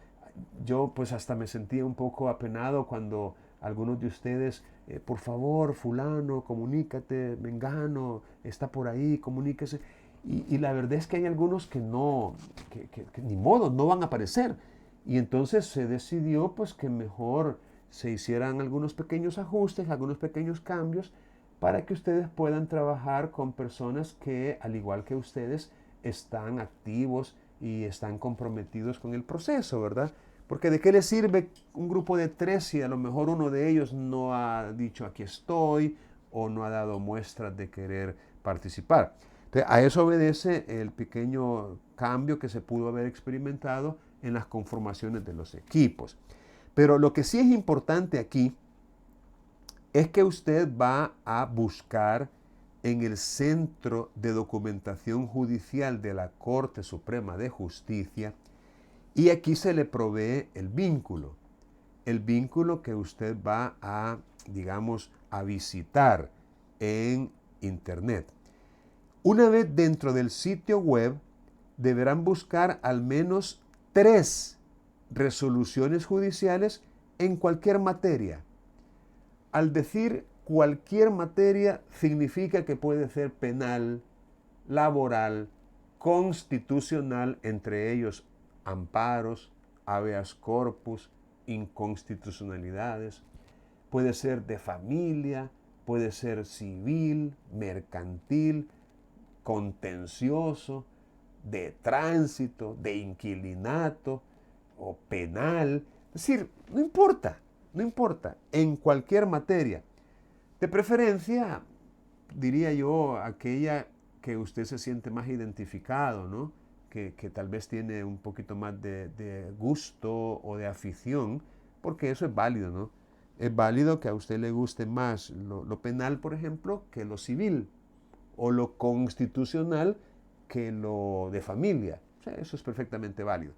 yo pues hasta me sentía un poco apenado cuando algunos de ustedes, por favor, fulano, comunícate, mengano, está por ahí, comuníquese. Y la verdad es que hay algunos que no, que ni modo, no van a aparecer. Y entonces se decidió pues que mejor se hicieran algunos pequeños ajustes, algunos pequeños cambios para que ustedes puedan trabajar con personas que, al igual que ustedes, están activos y están comprometidos con el proceso, ¿verdad? Porque ¿de qué les sirve un grupo de 3 si a lo mejor uno de ellos no ha dicho aquí estoy o no ha dado muestras de querer participar? Entonces, a eso obedece el pequeño cambio que se pudo haber experimentado en las conformaciones de los equipos. Pero lo que sí es importante aquí es que usted va a buscar en el Centro de Documentación Judicial de la Corte Suprema de Justicia y aquí se le provee el vínculo que usted va a, digamos, a visitar en Internet. Una vez dentro del sitio web, deberán buscar al menos 3 resoluciones judiciales en cualquier materia. Al decir cualquier materia, significa que puede ser penal, laboral, constitucional, entre ellos amparos, habeas corpus, inconstitucionalidades. Puede ser de familia, puede ser civil, mercantil, contencioso, de tránsito, de inquilinato o penal. Es decir, no importa, no importa, en cualquier materia. De preferencia, diría yo, aquella que usted se siente más identificado, ¿no? Que tal vez tiene un poquito más de gusto o de afición, porque eso es válido, ¿no? Es válido que a usted le guste más lo penal, por ejemplo, que lo civil, o lo constitucional que lo de familia. O sea, eso es perfectamente válido.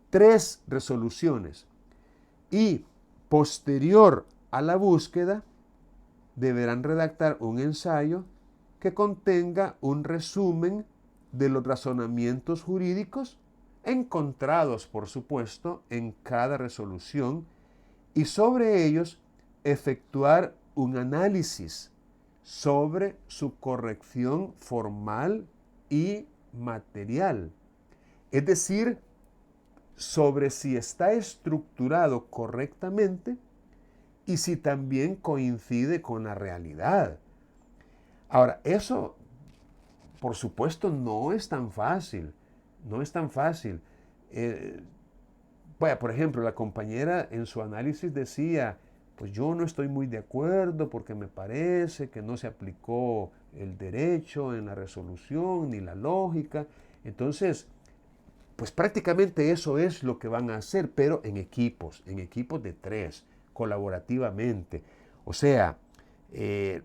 3 resoluciones y posterior a la búsqueda deberán redactar un ensayo que contenga un resumen de los razonamientos jurídicos encontrados, por supuesto, en cada resolución y sobre ellos efectuar un análisis sobre su corrección formal y material. Es decir, sobre si está estructurado correctamente y si también coincide con la realidad. Ahora, eso, por supuesto, no es tan fácil. No es tan fácil. Bueno, por ejemplo, la compañera en su análisis decía, pues yo no estoy muy de acuerdo porque me parece que no se aplicó el derecho en la resolución ni la lógica. Entonces, pues prácticamente eso es lo que van a hacer, pero en equipos de 3, colaborativamente. O sea,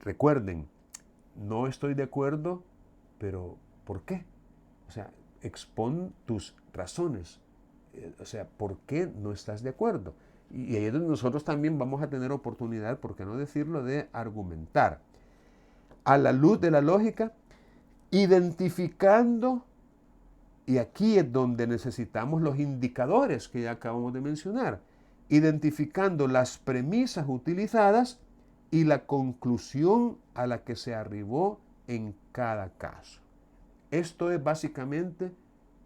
recuerden, no estoy de acuerdo, pero ¿por qué? O sea, expon tus razones. O sea, ¿por qué no estás de acuerdo? Y ahí es donde nosotros también vamos a tener oportunidad, por qué no decirlo, de argumentar. A la luz de la lógica, identificando, y aquí es donde necesitamos los indicadores que ya acabamos de mencionar, identificando las premisas utilizadas y la conclusión a la que se arribó en cada caso. Esto es básicamente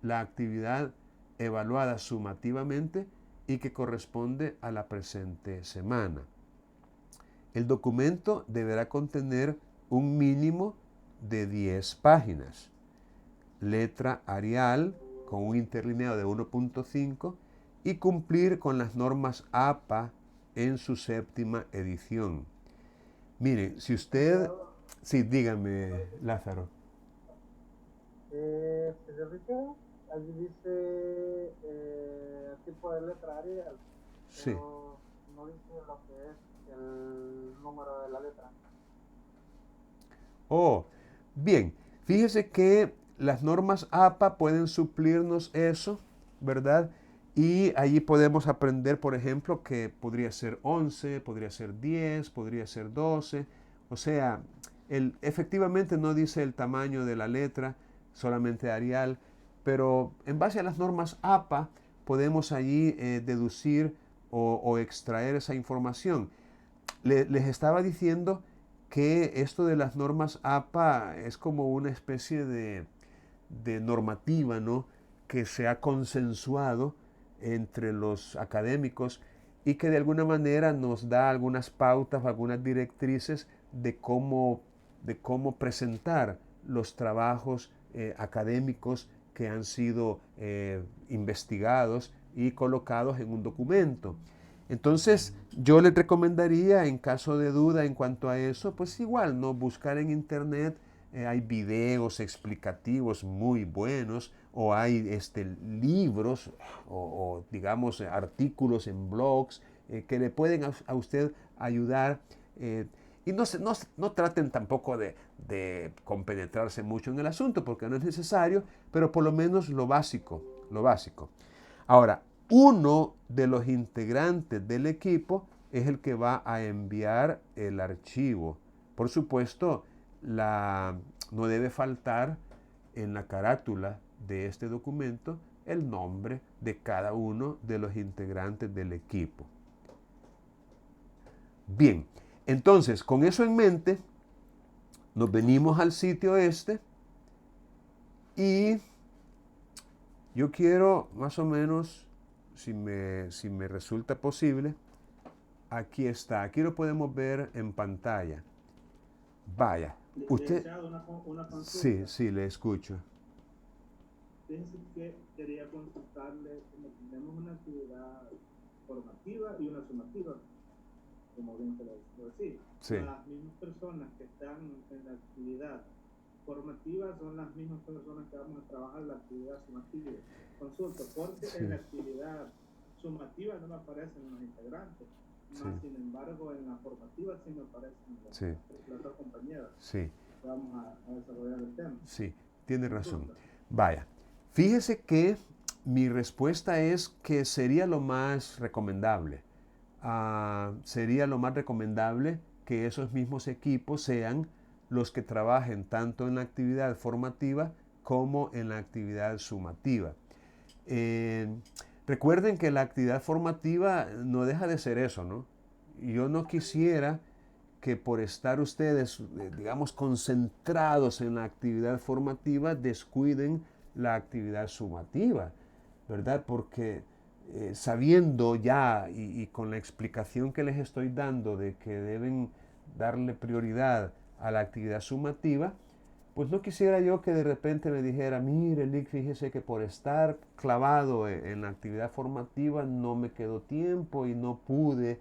la actividad evaluada sumativamente y que corresponde a la presente semana. El documento deberá contener un mínimo de 10 páginas, letra Arial con un interlineado de 1.5 y cumplir con las normas APA en su 7ª edición. Mire, si usted... Sí, dígame, Lázaro. Si se fijan, allí dice tipo de letra Arial, Sí. pero no dice lo que es el número de la letra. Oh, bien. Fíjese que las normas APA pueden suplirnos eso, ¿verdad? Y allí podemos aprender, por ejemplo, que podría ser 11, podría ser 10, podría ser 12. O sea, Efectivamente no dice el tamaño de la letra, solamente Arial, pero en base a las normas APA podemos allí deducir o extraer esa información. Les estaba diciendo que esto de las normas APA es como una especie de normativa, ¿no?, que se ha consensuado entre los académicos y que de alguna manera nos da algunas pautas, algunas directrices de cómo presentar los trabajos académicos que han sido investigados y colocados en un documento. Entonces, yo les recomendaría, en caso de duda en cuanto a eso, pues igual, ¿no?, buscar en internet. Hay videos explicativos muy buenos, o hay libros o digamos artículos en blogs que le pueden a usted ayudar. Y no traten tampoco de compenetrarse mucho en el asunto, porque no es necesario, pero por lo menos lo básico, lo básico. Ahora, uno de los integrantes del equipo es el que va a enviar el archivo. Por supuesto, no debe faltar en la carátula de este documento el nombre de cada uno de los integrantes del equipo. Bien, entonces, con eso en mente, nos venimos al sitio y yo quiero más o menos, si me resulta posible, aquí está, aquí lo podemos ver en pantalla. Vaya, usted... Una consulta. Sí, le escucho. Fíjense que quería consultarle, como tenemos una actividad formativa y una sumativa, como bien se lo decía. Sí. Las mismas personas que están en la actividad formativa son las mismas personas que vamos a trabajar en la actividad sumativa. Consulto, porque en la actividad sumativa no me aparecen los integrantes. Más, sin embargo, en la formativa sí me aparecen las dos compañeras. Sí. Vamos a desarrollar el tema. Sí, tiene razón. Vaya, fíjese que mi respuesta es que sería lo más recomendable. Sería lo más recomendable que esos mismos equipos sean los que trabajen tanto en la actividad formativa como en la actividad sumativa. Recuerden que la actividad formativa no deja de ser eso, ¿no? Yo no quisiera que por estar ustedes, digamos, concentrados en la actividad formativa, descuiden la actividad sumativa, ¿verdad? Porque sabiendo ya y con la explicación que les estoy dando de que deben darle prioridad a la actividad sumativa, pues no quisiera yo que de repente me dijera, mire, Lick, fíjese que por estar clavado en la actividad formativa no me quedó tiempo y no pude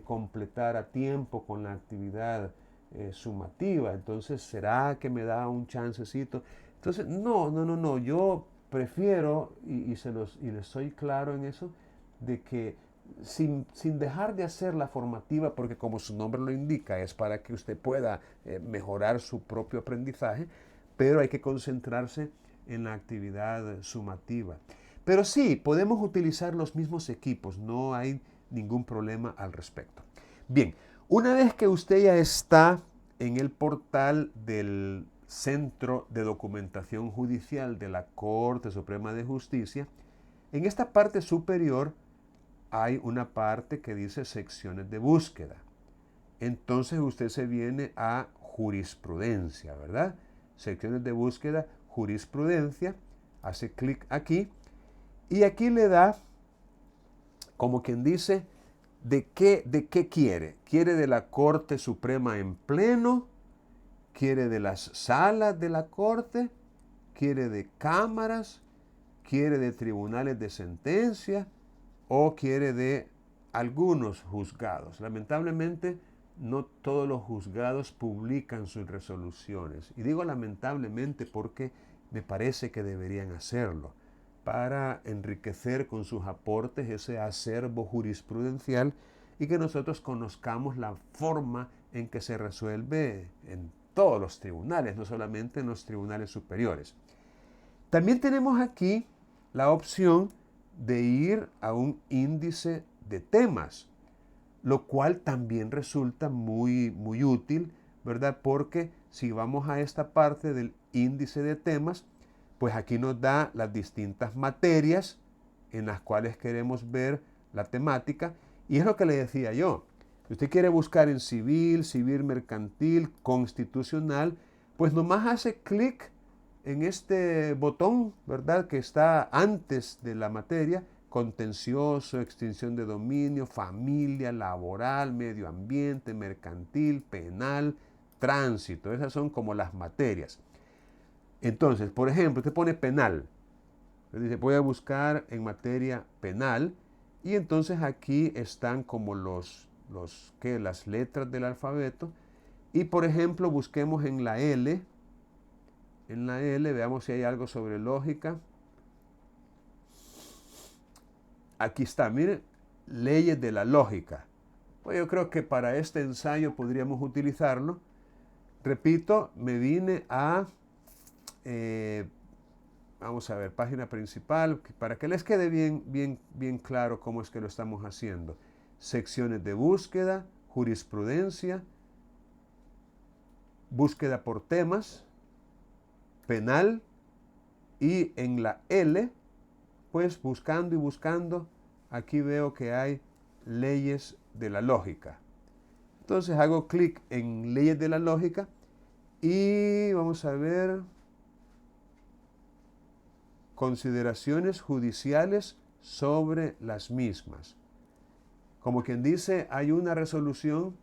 completar a tiempo con la actividad sumativa. Entonces, ¿será que me da un chancecito? Entonces, no, yo prefiero, y les soy claro en eso, de que sin dejar de hacer la formativa, porque como su nombre lo indica, es para que usted pueda mejorar su propio aprendizaje, pero hay que concentrarse en la actividad sumativa. Pero sí, podemos utilizar los mismos equipos, no hay ningún problema al respecto. Bien, una vez que usted ya está en el portal del Centro de Documentación Judicial de la Corte Suprema de Justicia, en esta parte superior hay una parte que dice secciones de búsqueda. Entonces usted se viene a jurisprudencia, ¿verdad? Secciones de búsqueda, jurisprudencia, hace clic aquí y aquí le da, como quien dice, ¿de qué quiere? ¿Quiere de la Corte Suprema en pleno? ¿Quiere de las salas de la Corte? ¿Quiere de cámaras? ¿Quiere de tribunales de sentencia? ¿O quiere de algunos juzgados? Lamentablemente, no todos los juzgados publican sus resoluciones. Y digo lamentablemente porque me parece que deberían hacerlo para enriquecer con sus aportes ese acervo jurisprudencial y que nosotros conozcamos la forma en que se resuelve en todos los tribunales, no solamente en los tribunales superiores. También tenemos aquí la opción de ir a un índice de temas, lo cual también resulta muy útil, ¿verdad? Porque si vamos a esta parte del índice de temas, pues aquí nos da las distintas materias en las cuales queremos ver la temática. Y es lo que le decía yo. Si usted quiere buscar en civil, civil mercantil, constitucional, pues nomás hace clic en este botón, ¿verdad?, que está antes de la materia: contencioso, extinción de dominio, familia, laboral, medio ambiente, mercantil, penal, tránsito. Esas son como las materias. Entonces, por ejemplo, usted pone penal. Usted dice, voy a buscar en materia penal, y entonces aquí están como las letras del alfabeto. Y por ejemplo, busquemos en la L. En la L, veamos si hay algo sobre lógica. Aquí está, miren, leyes de la lógica. Pues yo creo que para este ensayo podríamos utilizarlo. Repito, me vine a, vamos a ver, página principal, para que les quede bien claro cómo es que lo estamos haciendo. Secciones de búsqueda, jurisprudencia, búsqueda por temas, penal, y en la L, pues buscando y buscando, aquí veo que hay leyes de la lógica. Entonces hago clic en leyes de la lógica y vamos a ver consideraciones judiciales sobre las mismas. Como quien dice, hay una resolución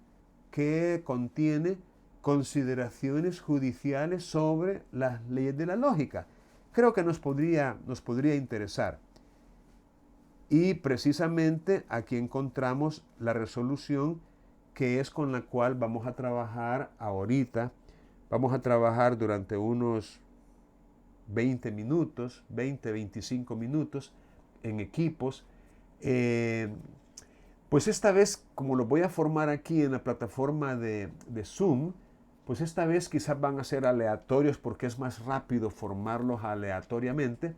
que contiene consideraciones judiciales sobre las leyes de la lógica. Creo que nos podría interesar. Y precisamente aquí encontramos la resolución que es con la cual vamos a trabajar ahorita. Vamos a trabajar durante unos 20 minutos, 25 minutos en equipos. Pues esta vez, como lo voy a formar aquí en la plataforma de Zoom, pues esta vez quizás van a ser aleatorios porque es más rápido formarlos aleatoriamente.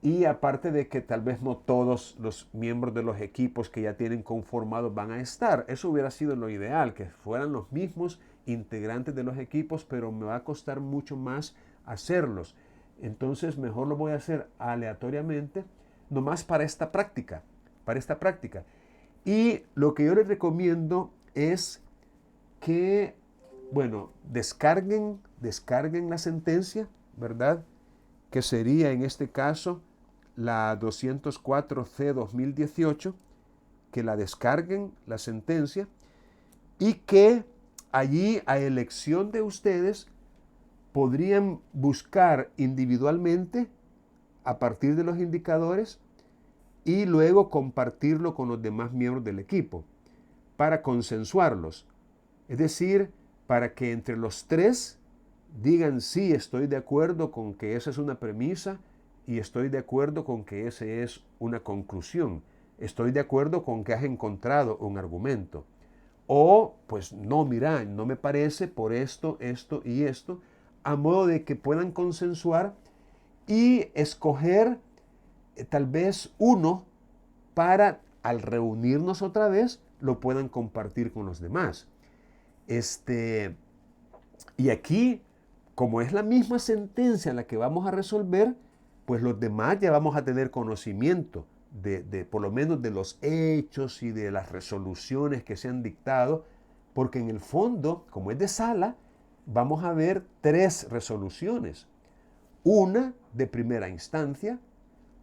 Y aparte de que tal vez no todos los miembros de los equipos que ya tienen conformados van a estar. Eso hubiera sido lo ideal, que fueran los mismos integrantes de los equipos, pero me va a costar mucho más hacerlos. Entonces mejor lo voy a hacer aleatoriamente, nomás para esta práctica. Y lo que yo les recomiendo es que, bueno, descarguen la sentencia, ¿verdad?, que sería en este caso la 204C 2018, que la descarguen, la sentencia, y que allí, a elección de ustedes, podrían buscar individualmente a partir de los indicadores y luego compartirlo con los demás miembros del equipo para consensuarlos. Es decir, para que entre los tres digan, sí, estoy de acuerdo con que esa es una premisa y estoy de acuerdo con que esa es una conclusión. Estoy de acuerdo con que has encontrado un argumento. O, pues no, mira, no me parece por esto, esto y esto, a modo de que puedan consensuar y escoger tal vez uno para, al reunirnos otra vez, lo puedan compartir con los demás. Y aquí, como es la misma sentencia la que vamos a resolver, pues los demás ya vamos a tener conocimiento de por lo menos de los hechos y de las resoluciones que se han dictado, porque en el fondo, como es de sala, vamos a ver 3 resoluciones. Una de primera instancia,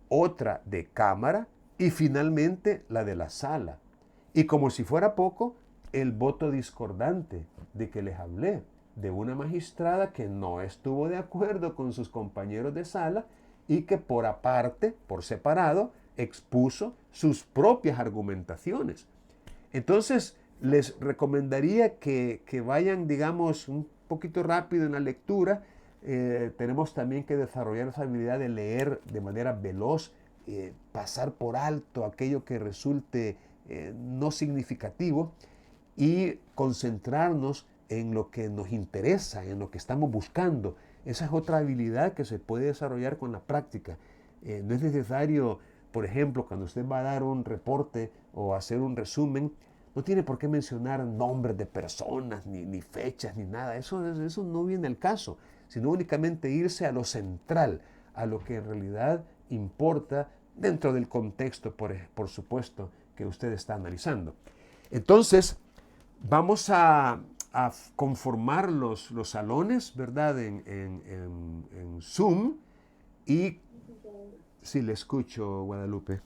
otra de cámara y finalmente la de la sala. Y como si fuera poco, el voto discordante de que les hablé, de una magistrada que no estuvo de acuerdo con sus compañeros de sala y que por aparte, por separado, expuso sus propias argumentaciones. Entonces, les recomendaría que vayan, digamos, un poquito rápido en la lectura. Tenemos también que desarrollar esa habilidad de leer de manera veloz, pasar por alto aquello que resulte no significativo y concentrarnos en lo que nos interesa, en lo que estamos buscando. Esa es otra habilidad que se puede desarrollar con la práctica. No es necesario, por ejemplo, cuando usted va a dar un reporte o hacer un resumen, no tiene por qué mencionar nombres de personas, ni fechas, ni nada. Eso no viene al caso, sino únicamente irse a lo central, a lo que en realidad importa dentro del contexto, por supuesto, que usted está analizando. Entonces, vamos a conformar los salones, ¿verdad? En Zoom. Y sí, le escucho, Guadalupe.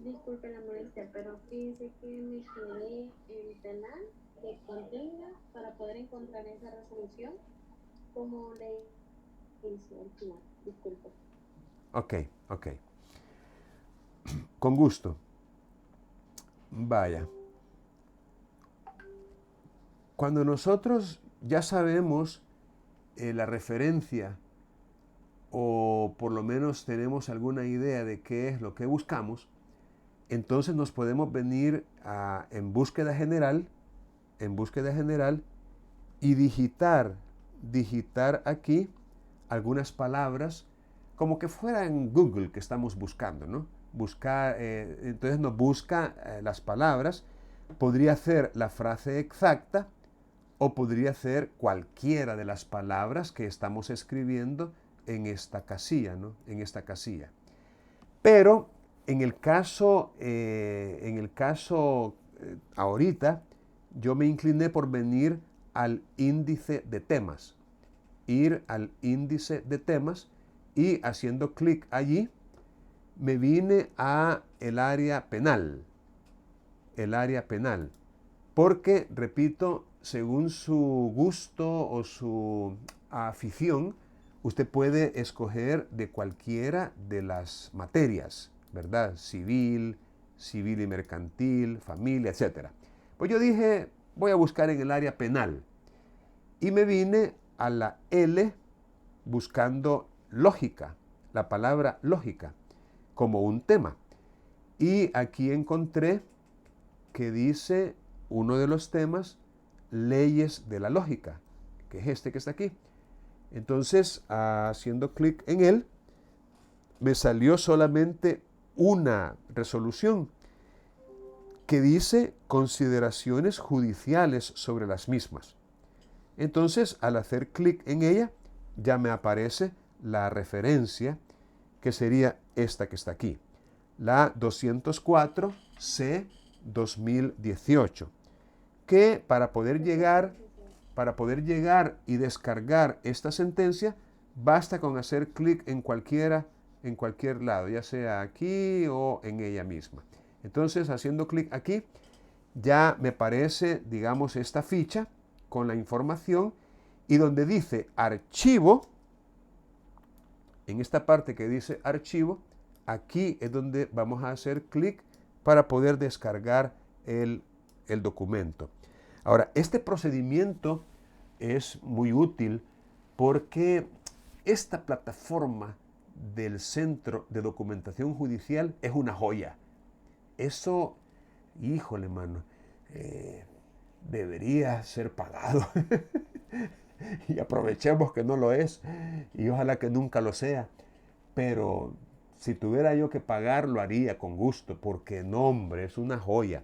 Disculpe la molestia, pero fíjese que me quedé en penal que contenga para poder encontrar esa resolución como le hice al final. Disculpe. Ok. Con gusto. Vaya. Cuando nosotros ya sabemos la referencia o por lo menos tenemos alguna idea de qué es lo que buscamos, entonces nos podemos venir en búsqueda general y digitar aquí algunas palabras como que fuera en Google que estamos buscando, ¿no? Entonces nos busca las palabras, podría ser la frase exacta o podría ser cualquiera de las palabras que estamos escribiendo en esta casilla, ¿no? En esta casilla. Pero en el caso ahorita, yo me incliné por venir al índice de temas. Ir al índice de temas y haciendo clic allí, me vine a el área penal. El área penal. Porque, repito, según su gusto o su afición, usted puede escoger de cualquiera de las materias, ¿verdad? Civil y mercantil, familia, etc. Pues yo dije, voy a buscar en el área penal. Y me vine a la L buscando lógica, la palabra lógica, como un tema. Y aquí encontré que dice uno de los temas, leyes de la lógica, que es este que está aquí. Entonces, haciendo clic en él, me salió solamente una resolución que dice consideraciones judiciales sobre las mismas. Entonces, al hacer clic en ella, ya me aparece la referencia, que sería esta que está aquí, la 204C 2018, que para poder llegar y descargar esta sentencia, basta con hacer clic en cualquier lado, ya sea aquí o en ella misma. Entonces, haciendo clic aquí, ya me aparece, digamos, esta ficha con la información y donde dice archivo, en esta parte que dice archivo, aquí es donde vamos a hacer clic para poder descargar el documento. Ahora, este procedimiento es muy útil porque esta plataforma del Centro de Documentación Judicial es una joya. Eso, híjole, mano, debería ser pagado. Y aprovechemos que no lo es y ojalá que nunca lo sea. Pero si tuviera yo que pagar, lo haría con gusto, porque no, hombre, es una joya.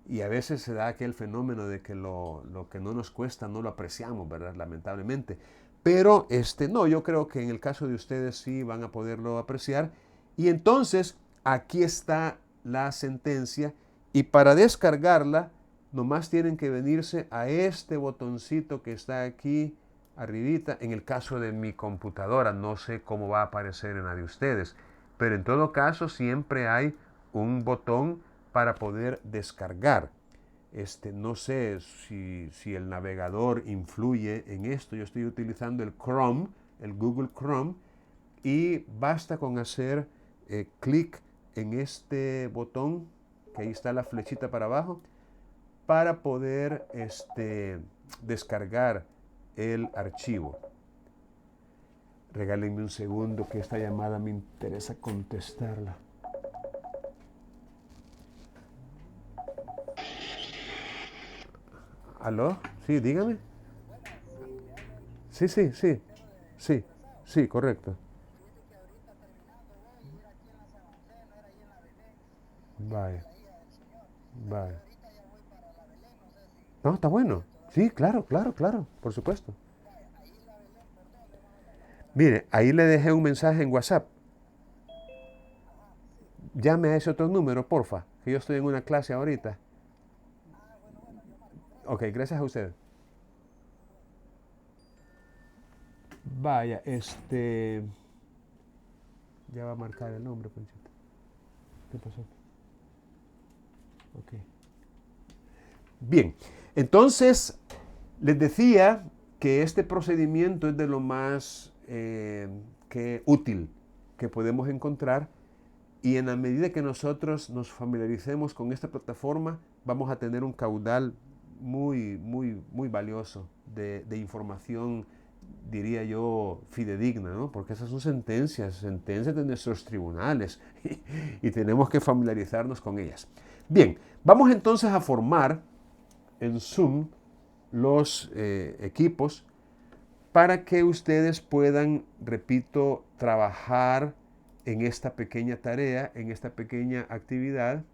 Y a veces se da aquel fenómeno de que lo que no nos cuesta no lo apreciamos, ¿verdad? Lamentablemente. Pero no, yo creo que en el caso de ustedes sí van a poderlo apreciar. Y entonces, aquí está la sentencia. Y para descargarla, nomás tienen que venirse a este botoncito que está aquí arribita. En el caso de mi computadora, no sé cómo va a aparecer en la de ustedes. Pero en todo caso, siempre hay un botón para poder descargar. No sé si el navegador influye en esto. Yo estoy utilizando el Chrome, el Google Chrome, y basta con hacer clic en este botón, que ahí está la flechita para abajo, para poder descargar el archivo. Regálenme un segundo que esta llamada me interesa contestarla. ¿Aló? Sí, dígame. Sí, correcto. Vaya. No, está bueno. Sí, claro, claro, claro, por supuesto. Mire, ahí le dejé un mensaje en WhatsApp. Llame a ese otro número, porfa, que yo estoy en una clase ahorita. Ok, gracias a usted. Vaya, ya va a marcar el nombre, Conchita. ¿Qué pasó? Ok. Bien, entonces les decía que este procedimiento es de lo más útil que podemos encontrar, y en la medida que nosotros nos familiaricemos con esta plataforma, vamos a tener un caudal muy, muy, muy valioso de información, diría yo, fidedigna, ¿no? Porque esas son sentencias de nuestros tribunales y tenemos que familiarizarnos con ellas. Bien, vamos entonces a formar en Zoom los equipos para que ustedes puedan, repito, trabajar en esta pequeña tarea, en esta pequeña actividad.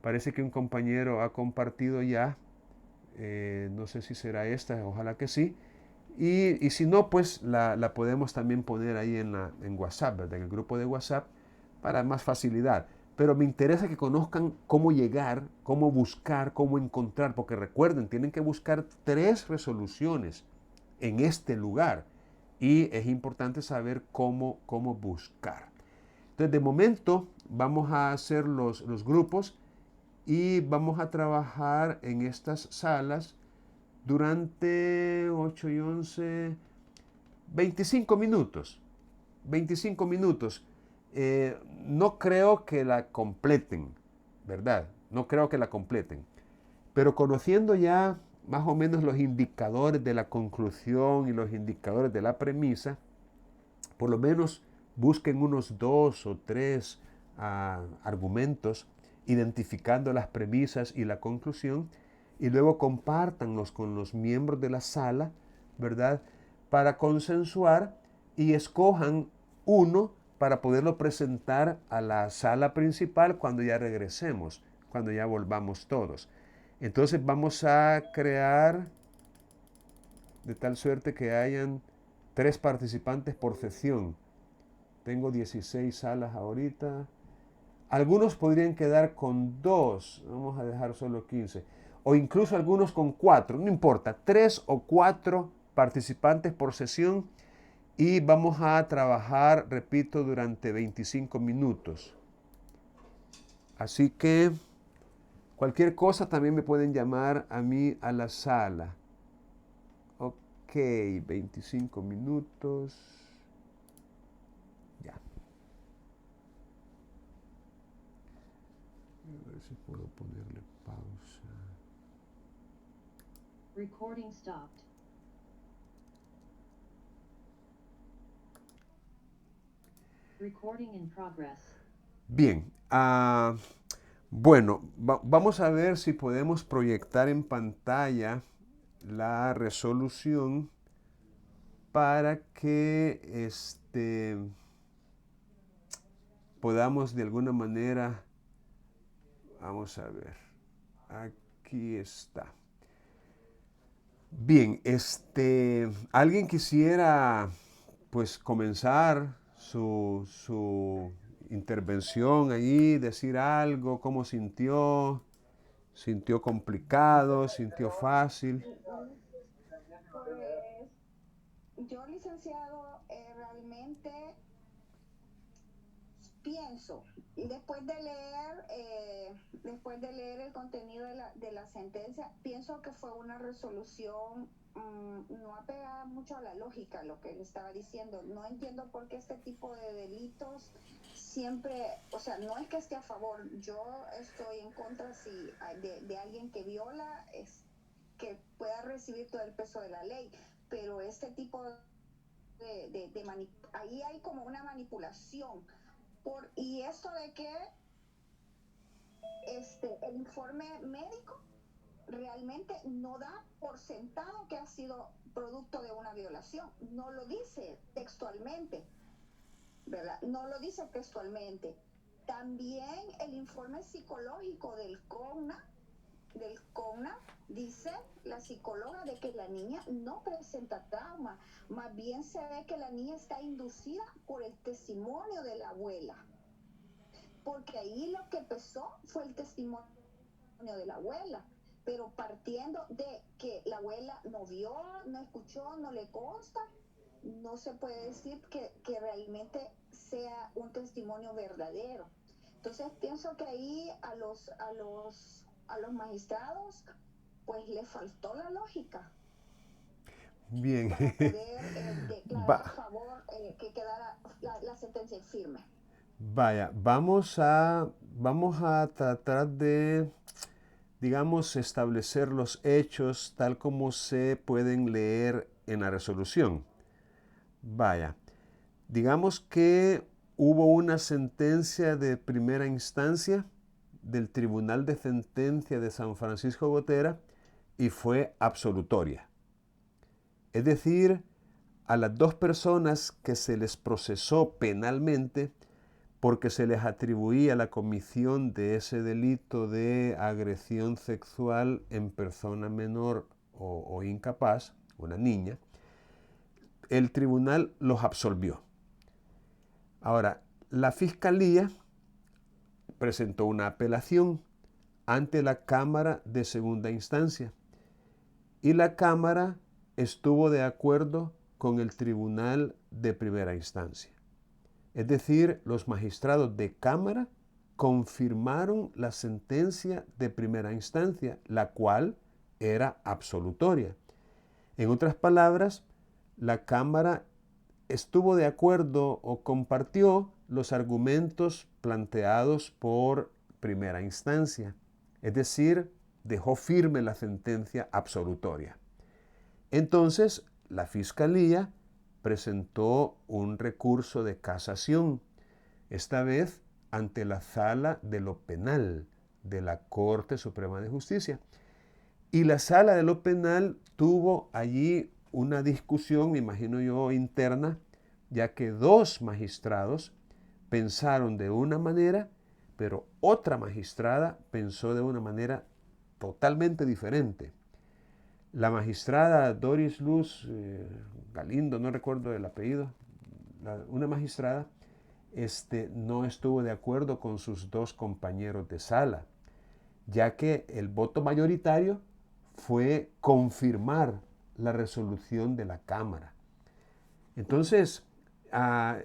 Parece que un compañero ha compartido ya, no sé si será esta, ojalá que sí. Y si no, pues la podemos también poner ahí en WhatsApp, ¿verdad? En el grupo de WhatsApp, para más facilidad. Pero me interesa que conozcan cómo llegar, cómo buscar, cómo encontrar, porque recuerden, tienen que buscar 3 resoluciones en este lugar. Y es importante saber cómo buscar. Entonces, de momento, vamos a hacer los grupos y vamos a trabajar en estas salas durante 8 y 11, 25 minutos. 25 minutos. No creo que la completen, ¿verdad? No creo que la completen. Pero conociendo ya más o menos los indicadores de la conclusión y los indicadores de la premisa, por lo menos busquen unos 2 o 3 argumentos identificando las premisas y la conclusión, y luego compártanlos con los miembros de la sala, ¿verdad? Para consensuar y escojan uno para poderlo presentar a la sala principal cuando ya regresemos, cuando ya volvamos todos. Entonces vamos a crear de tal suerte que hayan 3 participantes por sesión. Tengo 16 salas ahorita. Algunos podrían quedar con 2. Vamos a dejar solo 15. O incluso algunos con 4. No importa. 3 o 4 participantes por sesión. Y vamos a trabajar, repito, durante 25 minutos. Así que cualquier cosa también me pueden llamar a mí a la sala. Ok, 25 minutos. Ya. A ver si puedo ponerle pausa. Recording stopped. Recording in progress. Bien. Bueno, vamos a ver si podemos proyectar en pantalla la resolución para que podamos de alguna manera, vamos a ver, aquí está. Bien, ¿alguien quisiera pues comenzar su intervención allí, decir algo, cómo sintió? ¿Sintió complicado? ¿Sintió fácil? Pues yo, licenciado, realmente pienso, y después de leer el contenido de la sentencia, pienso que fue una resolución no apegada mucho a la lógica, lo que él estaba diciendo. No entiendo por qué este tipo de delitos siempre, o sea, no es que esté a favor, yo estoy en contra de alguien que viola, que pueda recibir todo el peso de la ley, pero este tipo ahí hay como una manipulación. Y esto de que el informe médico realmente no da por sentado que ha sido producto de una violación, no lo dice textualmente, ¿verdad? No lo dice textualmente. También el informe psicológico del CONA Dice la psicóloga de que la niña no presenta trauma, más bien se ve que la niña está inducida por el testimonio de la abuela, porque ahí lo que pesó fue el testimonio de la abuela, pero partiendo de que la abuela no vio, no escuchó, no le consta, no se puede decir que realmente sea un testimonio verdadero. Entonces pienso que ahí a los magistrados pues le faltó la lógica Bien. para poder declarar a Va- favor que quedara la sentencia firme. Vaya, vamos a tratar de, digamos, establecer los hechos tal como se pueden leer en la resolución. Vaya, digamos que hubo una sentencia de primera instancia del Tribunal de Sentencia de San Francisco Gotera y fue absolutoria. Es decir, a las dos personas que se les procesó penalmente porque se les atribuía la comisión de ese delito de agresión sexual en persona menor o incapaz, una niña, el tribunal los absolvió. Ahora, la fiscalía presentó una apelación ante la Cámara de Segunda Instancia y la Cámara estuvo de acuerdo con el Tribunal de Primera Instancia. Es decir, los magistrados de Cámara confirmaron la sentencia de primera instancia, la cual era absolutoria. En otras palabras, la Cámara estuvo de acuerdo o compartió los argumentos planteados por primera instancia, es decir, dejó firme la sentencia absolutoria. Entonces, la Fiscalía presentó un recurso de casación, esta vez ante la Sala de lo Penal de la Corte Suprema de Justicia. Y la Sala de lo Penal tuvo allí una discusión, me imagino yo, interna, ya que dos magistrados pensaron de una manera, pero otra magistrada pensó de una manera totalmente diferente. La magistrada Doris Luz Galindo, no recuerdo el apellido, una magistrada, no estuvo de acuerdo con sus dos compañeros de sala, ya que el voto mayoritario fue confirmar la resolución de la Cámara. Entonces,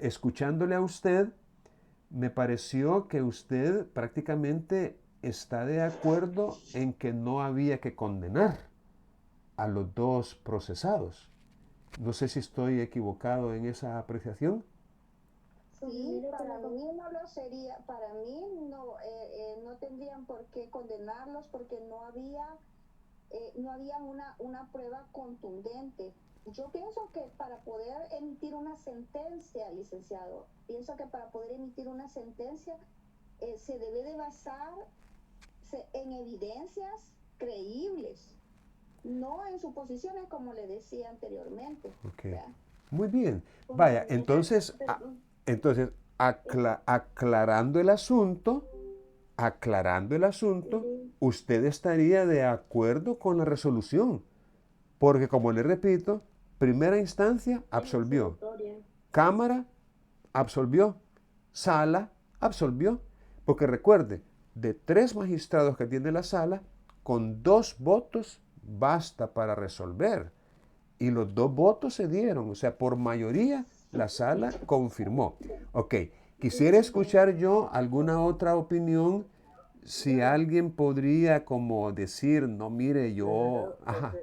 escuchándole a usted, me pareció que usted prácticamente está de acuerdo en que no había que condenar a los dos procesados. No sé si estoy equivocado en esa apreciación. Sí, para mí no lo sería, para mí no tendrían por qué condenarlos porque no había una prueba contundente. Yo pienso que para poder emitir una sentencia, licenciado, pienso que para poder emitir una sentencia se debe de basar en evidencias creíbles, no en suposiciones como le decía anteriormente. Okay. Muy bien. Vaya, entonces, aclarando el asunto, usted estaría de acuerdo con la resolución, porque como le repito, primera instancia absolvió, Cámara absolvió, Sala absolvió, porque recuerde, de 3 magistrados que tiene la Sala, con 2 votos basta para resolver. Y los 2 votos se dieron, o sea, por mayoría la Sala confirmó. Ok, quisiera escuchar yo alguna otra opinión, si alguien podría como decir, no, mire, yo... Ajá.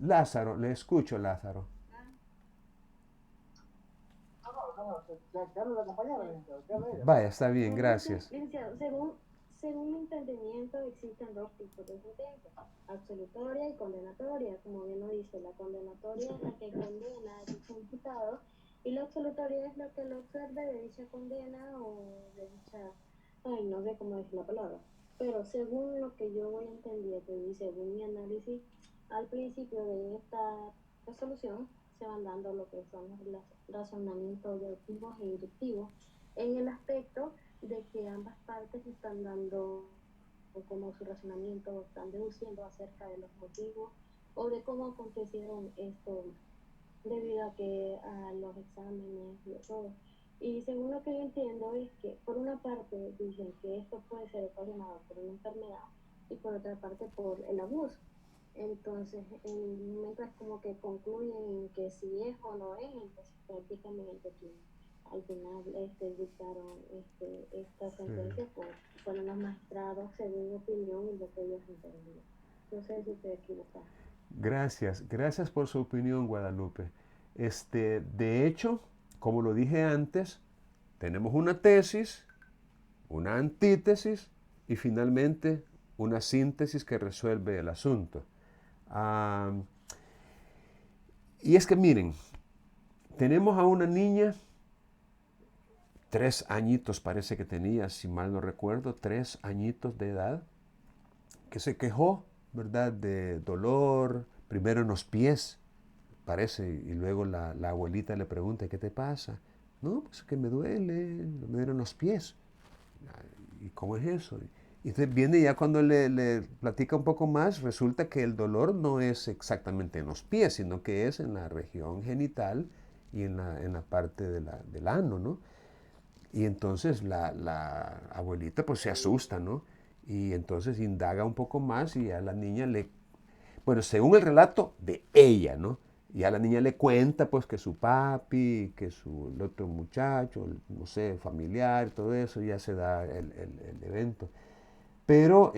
Lázaro, le escucho, Lázaro. Vaya, está bien, gracias. Según mi entendimiento, existen dos tipos de sentencias, absolutoria y condenatoria. Como bien lo dice, la condenatoria es la que condena a dicho imputado y la absolutoria es lo que lo absorbe de dicha condena o de dicha, ay, no sé cómo decir la palabra. Pero según lo que yo voy entendiendo y según mi análisis, al principio de esta resolución se van dando lo que son los razonamientos deductivos e inductivos en el aspecto de que ambas partes están dando o cómo su razonamiento están deduciendo acerca de los motivos o de cómo acontecieron esto debido a los exámenes y todo. Y según lo que yo entiendo es que por una parte dicen que esto puede ser ocasionado por una enfermedad y por otra parte por el abuso. Entonces, en un momento es como que concluyen que si es o no es, entonces prácticamente que al final dictaron esta sentencia fueron los magistrados según mi opinión y lo que ellos entendían. No sé si estoy equivocada. Gracias por su opinión, Guadalupe. De hecho, como lo dije antes, tenemos una tesis, una antítesis y finalmente una síntesis que resuelve el asunto. Y es que miren, tenemos a una niña, 3 añitos parece que tenía, si mal no recuerdo, 3 añitos de edad, que se quejó, ¿verdad?, de dolor, primero en los pies, parece, y luego la abuelita le pregunta, ¿qué te pasa? No, pues que me duelen los pies. ¿Y cómo es eso? Y entonces viene ya cuando le platica un poco más, resulta que el dolor no es exactamente en los pies, sino que es en la región genital y en la parte del ano, ¿no? Y entonces la abuelita pues se asusta, ¿no? Y entonces indaga un poco más y a la niña bueno, según el relato de ella, ¿no? Y a la niña le cuenta pues que su papi, que el otro muchacho, no sé, familiar, todo eso, ya se da el evento. Pero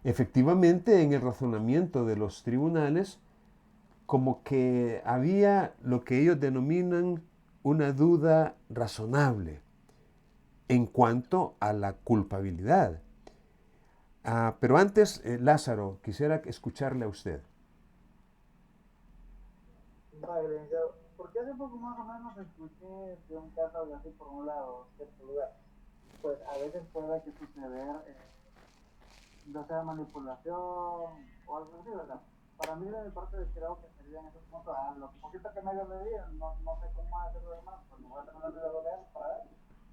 efectivamente en el razonamiento de los tribunales, como que había lo que ellos denominan una duda razonable en cuanto a la culpabilidad. Pero antes, Lázaro, quisiera escucharle a usted. Vale, licenciado, porque hace poco más o menos escuché de un caso algo así por un lado, cierto lugar. Pues a veces puede que suceder, ya sea manipulación o algo así, ¿verdad? Para mí de mi parte creo que sería en esos puntos, a lo poquito que medio leí, no sé cómo hacer lo demás, pues me voy a terminar de leer para ver,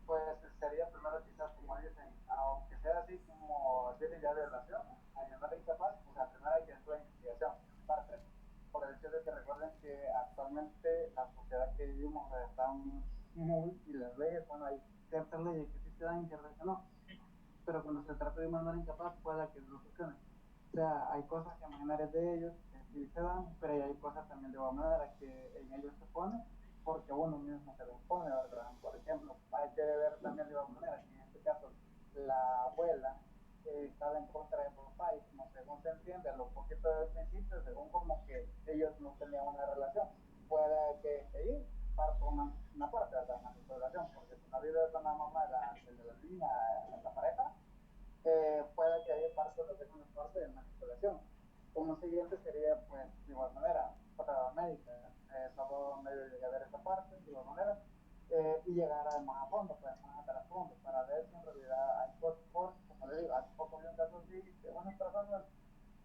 pues sería primero quizás como dicen, aunque sea así como tiene ya violación, a llamar incapaz, o sea, primero hay que hacer la investigación, parte, por el hecho de que recuerden que actualmente la sociedad que vivimos está muy, y las leyes, bueno, hay ciertas leyes que sí se dan y ciertas que no, pero cuando se trata de un menor incapaz pueda que no funcione. O sea, hay cosas que imaginarias de ellos que sí se dan, pero hay cosas también de buena manera que en ellos se pone porque uno mismo se los pone, ¿verdad? Por ejemplo, hay que ver también de buena manera que en este caso la abuela estaba en contra de papá y como según se entiende, a lo poquito del principio, según como que ellos no tenían una relación, puede que ahí parta una parte, ¿verdad? Una relación, porque si no vive con la mamá de la niña, la pareja, puede que haya parte de la segunda parte de manipulación. Como siguiente sería, pues, de igual manera, prueba médica, solo medio llegar a ver esta parte, de igual manera, y llegar más a fondo, pues, más a trasfondo, para ver si en realidad hay cosas, como le digo, hace poco vi un caso así de unas personas,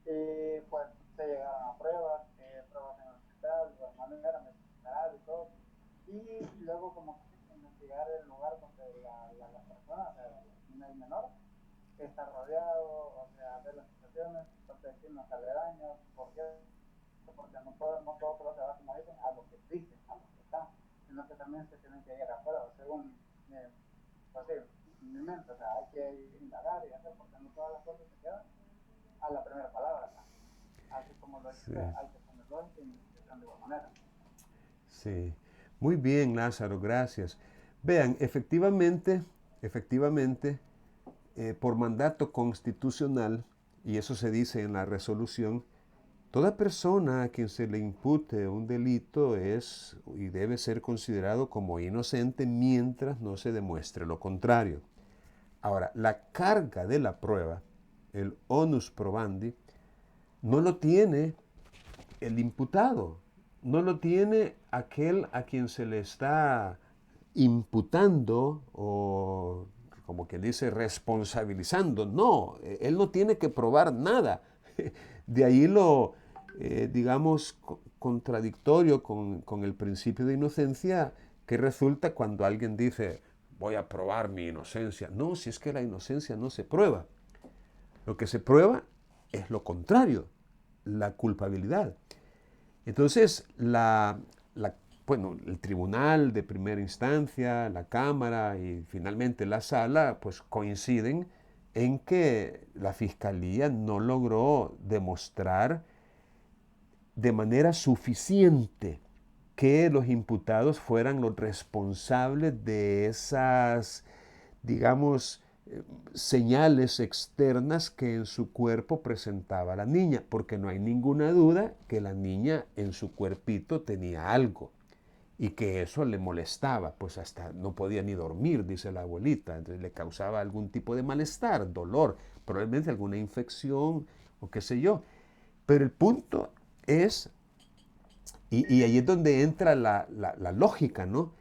pues, se llegaron a pruebas en el hospital, de igual manera, medicinal y todo, y luego como que investigar el lugar donde la persona, o sea, el menor, está rodeado, o sea, ver las situaciones, los vecinos aledaños, ¿por qué? Porque no todo se va, como dicen, a lo que dicen, a lo que están, sino que también se tienen que ir afuera, según, pues sí, mi mente, o sea, hay que indagar y hacer, porque no todas las cosas se quedan a la primera palabra, ¿no? Así como lo dice, hay que ponerlo en investigación de igual manera. Sí, muy bien, Lázaro, gracias. Vean, efectivamente, por mandato constitucional, y eso se dice en la resolución, toda persona a quien se le impute un delito es y debe ser considerado como inocente mientras no se demuestre lo contrario. Ahora, la carga de la prueba, el onus probandi, no lo tiene el imputado, no lo tiene aquel a quien se le está imputando o, como quien dice, responsabilizando. No, él no tiene que probar nada. De ahí lo, digamos, contradictorio con el principio de inocencia que resulta cuando alguien dice, voy a probar mi inocencia. No, si es que la inocencia no se prueba. Lo que se prueba es lo contrario, la culpabilidad. Entonces, bueno, el tribunal de primera instancia, la Cámara y finalmente la Sala, pues coinciden en que la Fiscalía no logró demostrar de manera suficiente que los imputados fueran los responsables de esas, digamos, señales externas que en su cuerpo presentaba la niña, porque no hay ninguna duda que la niña en su cuerpito tenía algo y que eso le molestaba, pues hasta no podía ni dormir, dice la abuelita, entonces le causaba algún tipo de malestar, dolor, probablemente alguna infección o qué sé yo. Pero el punto es, y ahí es donde entra la lógica, ¿no?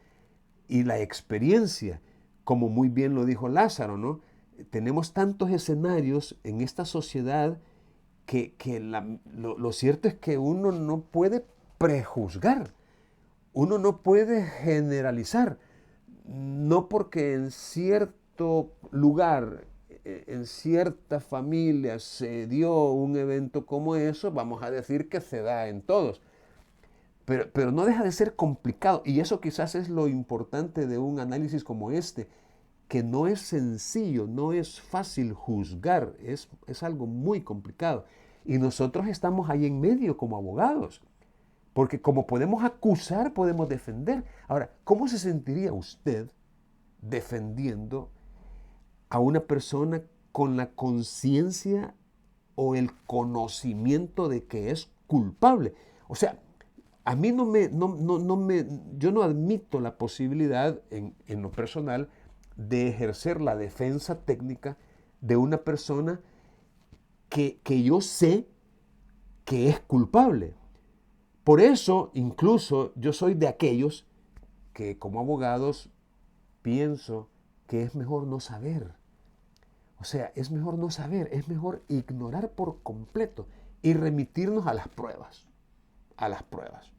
Y la experiencia, como muy bien lo dijo Lázaro, ¿no? Tenemos tantos escenarios en esta sociedad que lo cierto es que uno no puede prejuzgar, uno no puede generalizar, no porque en cierto lugar, en cierta familia se dio un evento como eso, vamos a decir que se da en todos. Pero no deja de ser complicado, y eso quizás es lo importante de un análisis como este, que no es sencillo, no es fácil juzgar, es algo muy complicado. Y nosotros estamos ahí en medio como abogados, porque como podemos acusar, podemos defender. Ahora, ¿cómo se sentiría usted defendiendo a una persona con la conciencia o el conocimiento de que es culpable? O sea, a mí yo no admito la posibilidad en lo personal de ejercer la defensa técnica de una persona que yo sé que es culpable. Por eso, incluso, yo soy de aquellos que como abogados pienso que es mejor no saber. O sea, es mejor no saber, es mejor ignorar por completo y remitirnos a las pruebas. A las pruebas.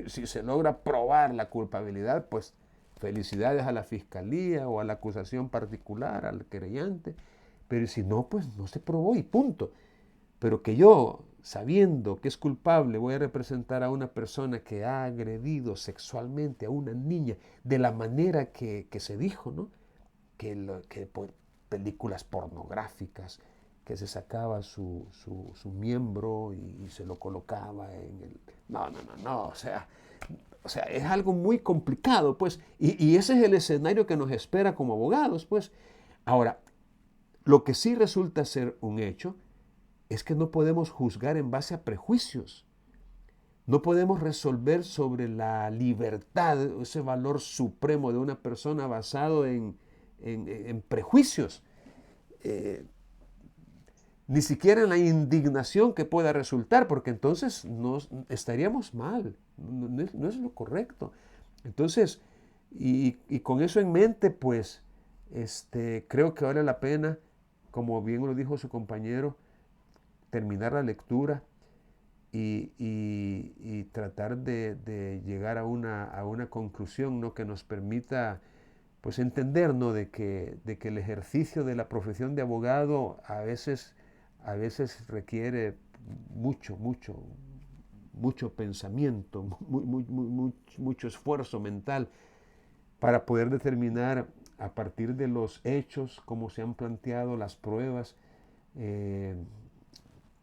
Si se logra probar la culpabilidad, pues felicidades a la fiscalía o a la acusación particular, al querellante. Pero si no, pues no se probó y punto. Pero que yo, sabiendo que es culpable, voy a representar a una persona que ha agredido sexualmente a una niña de la manera que se dijo, ¿no? Que por películas pornográficas, que se sacaba su miembro y se lo colocaba en el... No, o sea, es algo muy complicado, pues, y ese es el escenario que nos espera como abogados, pues. Ahora, lo que sí resulta ser un hecho es que no podemos juzgar en base a prejuicios. No podemos resolver sobre la libertad, ese valor supremo de una persona basado en prejuicios. Ni siquiera en la indignación que pueda resultar, porque entonces estaríamos mal, no es lo correcto. Entonces, y con eso en mente, pues, creo que vale la pena, como bien lo dijo su compañero, terminar la lectura y tratar de llegar a una conclusión, ¿no? Que nos permita pues entender, ¿no? de que el ejercicio de la profesión de abogado a veces requiere mucho pensamiento, mucho esfuerzo mental para poder determinar a partir de los hechos, cómo se han planteado las pruebas,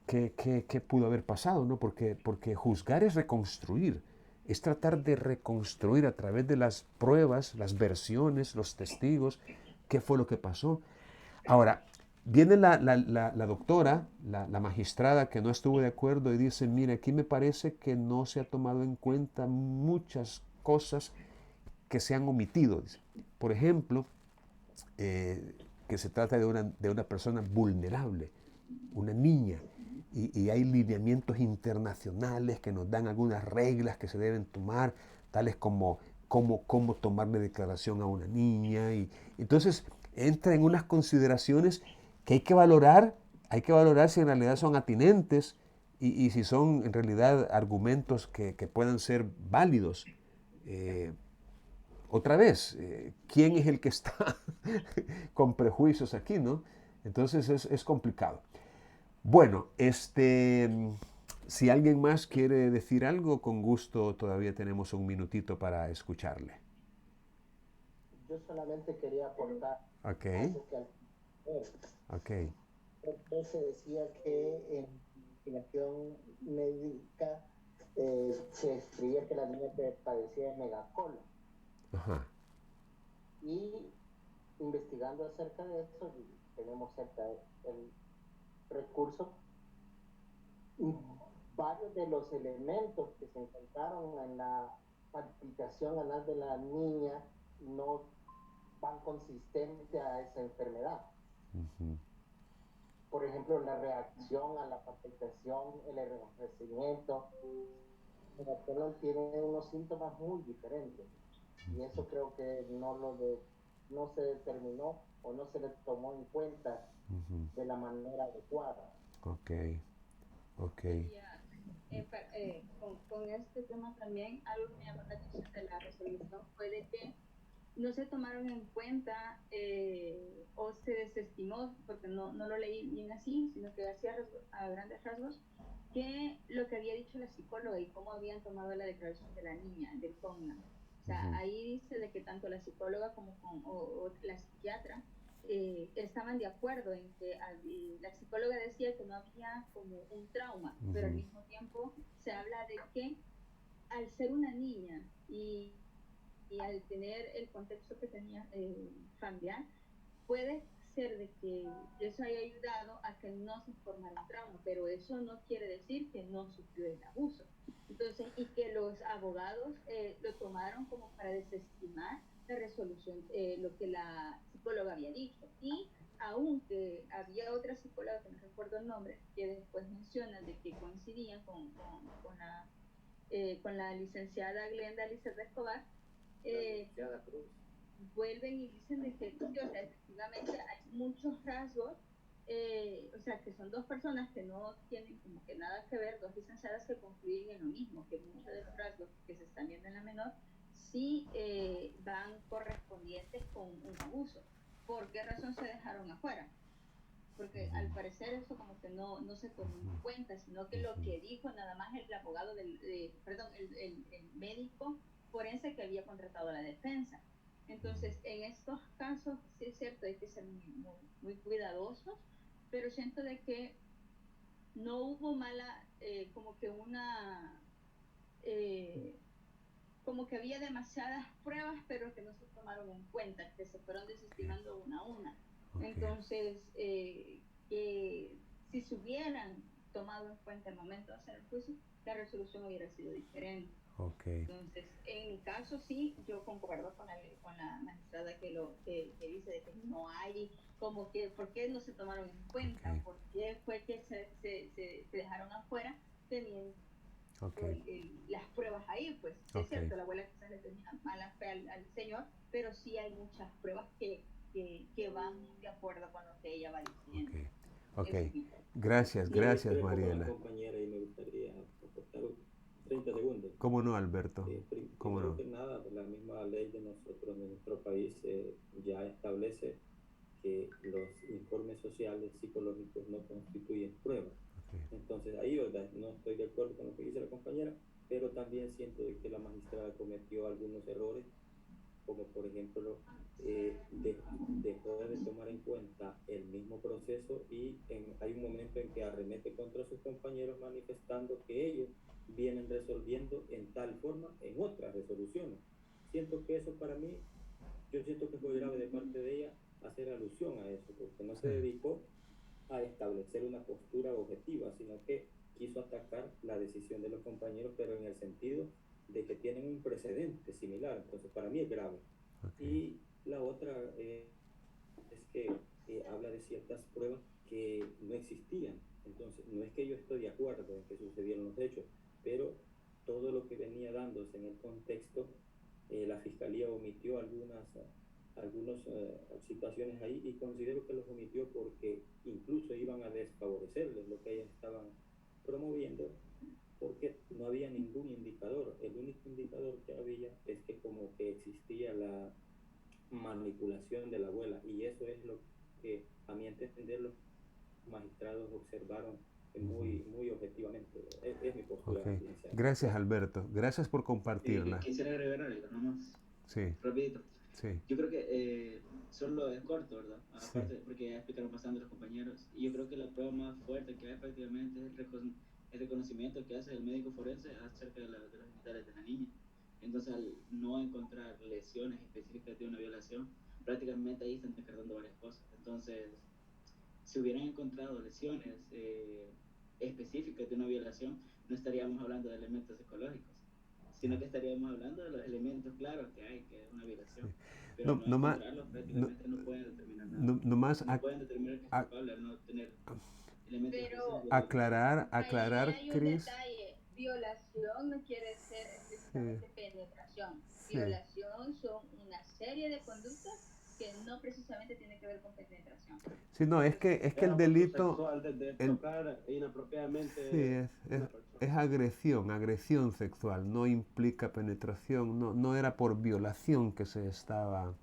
qué pudo haber pasado, ¿no? Porque juzgar es reconstruir, es tratar de reconstruir a través de las pruebas, las versiones, los testigos, qué fue lo que pasó. Ahora, viene la doctora, la magistrada que no estuvo de acuerdo y dice, mire, aquí me parece que no se ha tomado en cuenta muchas cosas que se han omitido. Dice. Por ejemplo, que se trata de una persona vulnerable, una niña, y hay lineamientos internacionales que nos dan algunas reglas que se deben tomar, tales como cómo tomarle declaración a una niña. Y entonces entra en unas consideraciones que hay que valorar si en realidad son atinentes y si son en realidad argumentos que puedan ser válidos. Otra vez, ¿quién es el que está con prejuicios aquí, no? Entonces es complicado. Bueno, si alguien más quiere decir algo, con gusto todavía tenemos un minutito para escucharle. Yo solamente quería aportar Ok, algo que al ok. se decía que en investigación médica se escribía que la niña padecía de megacolon. Ajá. Y investigando acerca de eso, tenemos cerca el recurso, varios de los elementos que se encontraron en la palpitación anal de la niña no van consistentes a esa enfermedad. Ujú. Por ejemplo, la reacción a la palpitación, el enrojecimiento, el colon tiene unos síntomas muy diferentes. Y eso creo que no se determinó o no se le tomó en cuenta Ujú. de la manera adecuada. Ok, ok. Quería, con este tema también, algo que me llamó la atención de la resolución fue de que no se tomaron en cuenta o se desestimó, porque no lo leí bien así, sino que a grandes rasgos, que lo que había dicho la psicóloga y cómo habían tomado la declaración de la niña, del Cogna. O sea, Ujú. ahí dice de que tanto la psicóloga como o la psiquiatra estaban de acuerdo en que la psicóloga decía que no había como un trauma, pero al Ujú. mismo tiempo se habla de que al ser una niña y al tener el contexto que tenía familiar, puede ser de que eso haya ayudado a que no se formara un trauma, pero eso no quiere decir que no sufrió el abuso. Entonces, y que los abogados lo tomaron como para desestimar la resolución, lo que la psicóloga había dicho. Y aunque había otra psicóloga, que no recuerdo el nombre, que después menciona de que coincidían con la licenciada Glenda Lizeth Escobar, Cruz. vuelven y dicen de que, sí, o sea, efectivamente hay muchos rasgos, o sea, que son dos personas que no tienen como que nada que ver, dos licenciadas que concluyen en lo mismo, que muchos de los rasgos que se están viendo en la menor sí van correspondientes con un abuso. ¿Por qué razón se dejaron afuera? Porque al parecer eso como que no se tomó en cuenta, sino que lo que dijo nada más el abogado perdón, el médico forense que había contratado a la defensa. Entonces, en estos casos, sí es cierto, hay que ser muy cuidadosos, pero siento de que no hubo como que eh, como que había demasiadas pruebas, pero que no se tomaron en cuenta, que se fueron desestimando una a una. Ok, Entonces, que si se hubieran tomado en cuenta el momento de hacer el juicio, la resolución hubiera sido diferente. ok, Entonces, en mi caso sí, yo concuerdo con la magistrada que dice de que no hay, como que, ¿por qué no se tomaron en cuenta? ok, ¿Por qué fue que se dejaron afuera teniendo ok, las pruebas ahí? Pues sí es ok, cierto, la abuela quizás le tenía mala fe al señor, pero sí hay muchas pruebas que van de acuerdo con lo que ella va ok, diciendo. ok. Eso es mi punto. Gracias, Yo gracias, discrepo con la Mariela. compañera y me gustaría aportar 30 segundos. ¿Cómo no, Alberto? ¿Cómo Primero no? que nada, la misma ley de nosotros, de nuestro país, ya establece que los informes sociales psicológicos no constituyen pruebas. Ok, Entonces ahí, ¿verdad? No estoy de acuerdo con lo que dice la compañera, pero también siento de que la magistrada cometió algunos errores, como por ejemplo dejó de tomar en cuenta el mismo proceso y hay un momento en que arremete contra sus compañeros manifestando que ellos vienen resolviendo en tal forma en otras resoluciones. Siento que eso para mí, yo siento que fue grave de parte de ella hacer alusión a eso, porque no se sí, dedicó a establecer una postura objetiva, sino que quiso atacar la decisión de los compañeros, pero en el sentido de que tienen un precedente similar. Entonces, para mí es grave. ok, Y la otra es que habla de ciertas pruebas que no existían. Entonces, no es que yo estoy de acuerdo en que sucedieron los hechos, pero todo lo que venía dándose en el contexto, la fiscalía omitió algunas situaciones ahí y considero que los omitió porque incluso iban a desfavorecerles lo que ellas estaban promoviendo, porque no había ningún indicador. El único indicador que había es que como que existía la manipulación de la abuela, y eso es lo que a mi entender magistrados observaron muy objetivamente. Es mi postura Ok. inicial. Gracias, Alberto. Gracias por compartirla. Quisiera agregar algo, nomás, Sí, rapidito. sí, Yo creo que solo es corto, ¿verdad? sí. Aparte, porque ya explicaron bastante los compañeros. Y yo creo que la prueba más fuerte que hay prácticamente es el reconocimiento que hace el médico forense acerca de los genitales de la niña. Entonces, al no encontrar lesiones específicas de una violación, prácticamente ahí están descartando varias cosas. Entonces, si hubieran encontrado lesiones específicas de una violación, no estaríamos hablando de elementos psicológicos, sino que estaríamos hablando de los elementos claros que hay, que es una violación. Pero No, no no más, encontrarlos prácticamente no pueden determinar nada. no más No pueden determinar que es culpable al no tener elementos Pero aclarar, ahí hay un Cris. detalle. Violación no quiere ser precisamente penetración. Sí. Violación son una serie de conductas que no precisamente tienen que ver con penetración. Sí, no, es que el delito sexual de tocar inapropiadamente sí, una persona. es agresión sexual, no implica penetración, no era por violación que se estaba,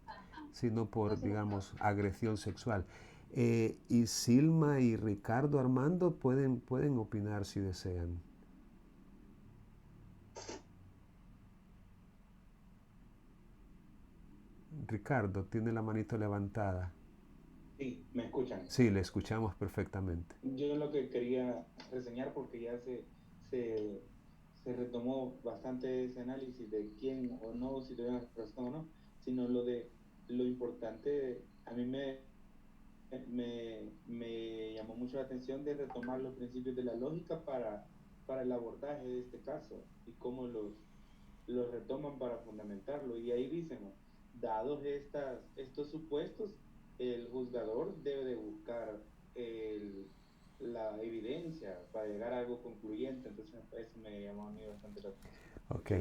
sino por, digamos, agresión sexual. Y Silma y Ricardo Armando pueden opinar si desean. Ricardo, tiene la manito levantada. Sí, ¿me escuchan? Sí, le escuchamos perfectamente. Yo lo que quería reseñar, porque ya se retomó bastante ese análisis de quién o no, si tuvieron razón o no, sino lo importante, a mí me llamó mucho la atención de retomar los principios de la lógica para el abordaje de este caso y cómo los retoman para fundamentarlo. Y ahí dicen, dados estos supuestos, el juzgador debe de buscar la evidencia para llegar a algo concluyente. Entonces eso me llamó a mí bastante la atención. Ok,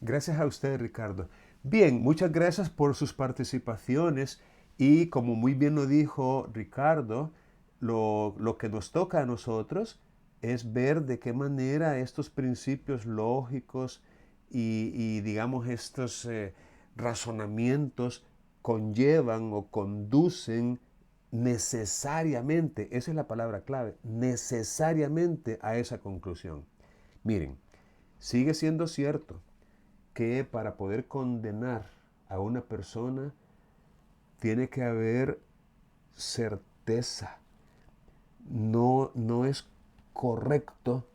gracias a usted, Ricardo. Bien, muchas gracias por sus participaciones y como muy bien lo dijo Ricardo, lo que nos toca a nosotros es ver de qué manera estos principios lógicos y digamos estos razonamientos conllevan o conducen necesariamente, esa es la palabra clave, necesariamente a esa conclusión. Miren, sigue siendo cierto que para poder condenar a una persona tiene que haber certeza. No es correcto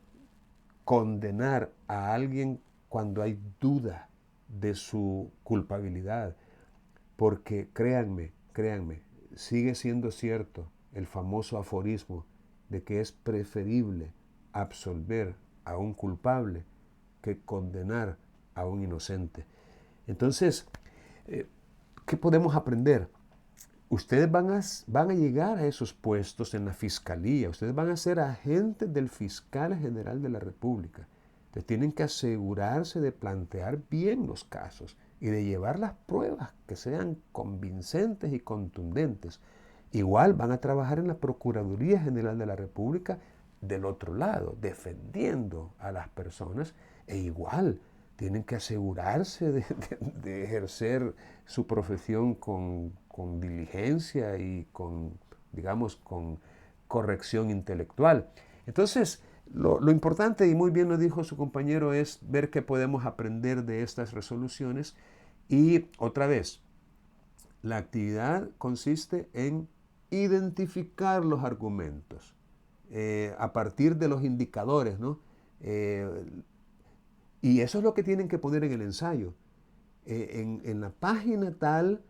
condenar a alguien cuando hay duda de su culpabilidad, porque créanme, sigue siendo cierto el famoso aforismo de que es preferible absolver a un culpable que condenar a un inocente. Entonces, ¿qué podemos aprender? Ustedes van a llegar a esos puestos en la fiscalía, ustedes van a ser agentes del fiscal general de la República. Entonces tienen que asegurarse de plantear bien los casos y de llevar las pruebas que sean convincentes y contundentes. Igual van a trabajar en la Procuraduría General de la República del otro lado, defendiendo a las personas, e igual tienen que asegurarse de ejercer su profesión con diligencia y con corrección intelectual. Entonces, lo importante, y muy bien lo dijo su compañero, es ver qué podemos aprender de estas resoluciones. Y otra vez, la actividad consiste en identificar los argumentos a partir de los indicadores, ¿no? Y eso es lo que tienen que poner en el ensayo. En la página tal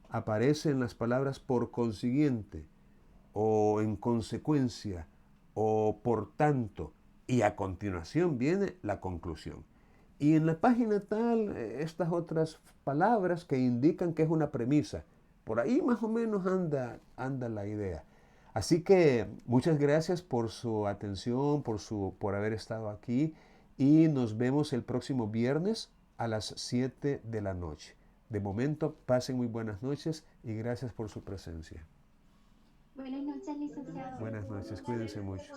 aparecen las palabras por consiguiente, o en consecuencia, o por tanto, y a continuación viene la conclusión. Y en la página tal, estas otras palabras que indican que es una premisa. Por ahí más o menos anda la idea. Así que muchas gracias por su atención, por haber estado aquí, y nos vemos el próximo viernes a las 7 de la noche. De momento, pasen muy buenas noches y gracias por su presencia. Buenas noches, licenciado. Buenas noches, cuídense mucho.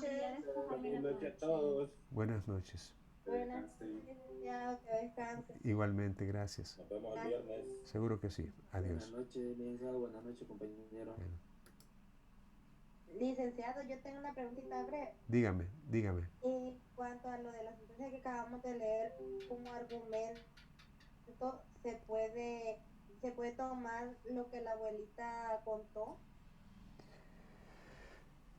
Buenas noches a todos. Buenas noches. Buenas noches, licenciado, que descanse. Igualmente, gracias. Nos vemos el viernes. Seguro que sí. Adiós. Buenas noches, licenciado. Buenas noches, compañero. Bueno. Licenciado, yo tengo una preguntita breve. Dígame, dígame. En cuanto a lo de la sentencia que acabamos de leer como argumento, se puede tomar lo que la abuelita contó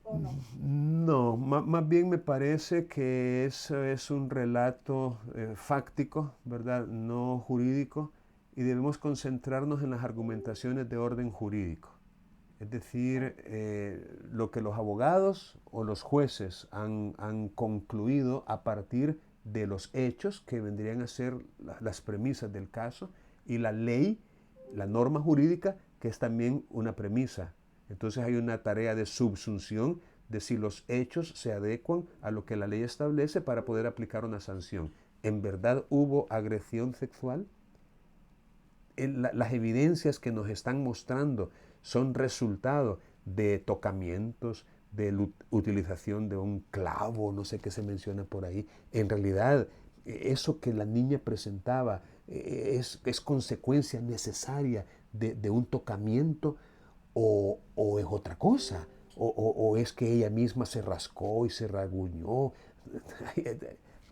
o no. No, más bien me parece que eso es un relato fáctico, ¿verdad? No jurídico, y debemos concentrarnos en las argumentaciones de orden jurídico. Es decir, lo que los abogados o los jueces han concluido a partir de los hechos que vendrían a ser las premisas del caso, y la ley, la norma jurídica, que es también una premisa. Entonces hay una tarea de subsunción de si los hechos se adecuan a lo que la ley establece para poder aplicar una sanción. ¿En verdad hubo agresión sexual? Las evidencias que nos están mostrando son resultado de tocamientos, de la utilización de un clavo, no sé qué se menciona por ahí. En realidad, eso que la niña presentaba es consecuencia necesaria de un tocamiento, o es otra cosa, o es que ella misma se rascó y se rasguñó.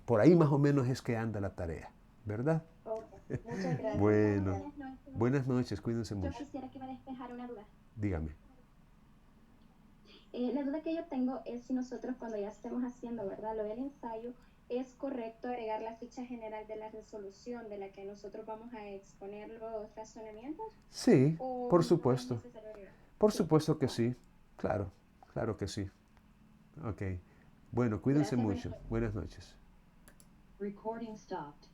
Por ahí más o menos es que anda la tarea, ¿verdad? Muchas gracias. Bueno, buenas noches, cuídense Yo mucho. quisiera que me despejara una duda. Dígame. La duda que yo tengo es si nosotros cuando ya estemos haciendo, ¿verdad?, lo del ensayo, es correcto agregar la ficha general de la resolución de la que nosotros vamos a exponer los razonamientos. Sí, ¿O por no es supuesto. necesario agregar? Por supuesto que sí. Claro, claro que sí. Ok. Bueno, cuídense Gracias, mucho. Buenas noches. Recording stopped.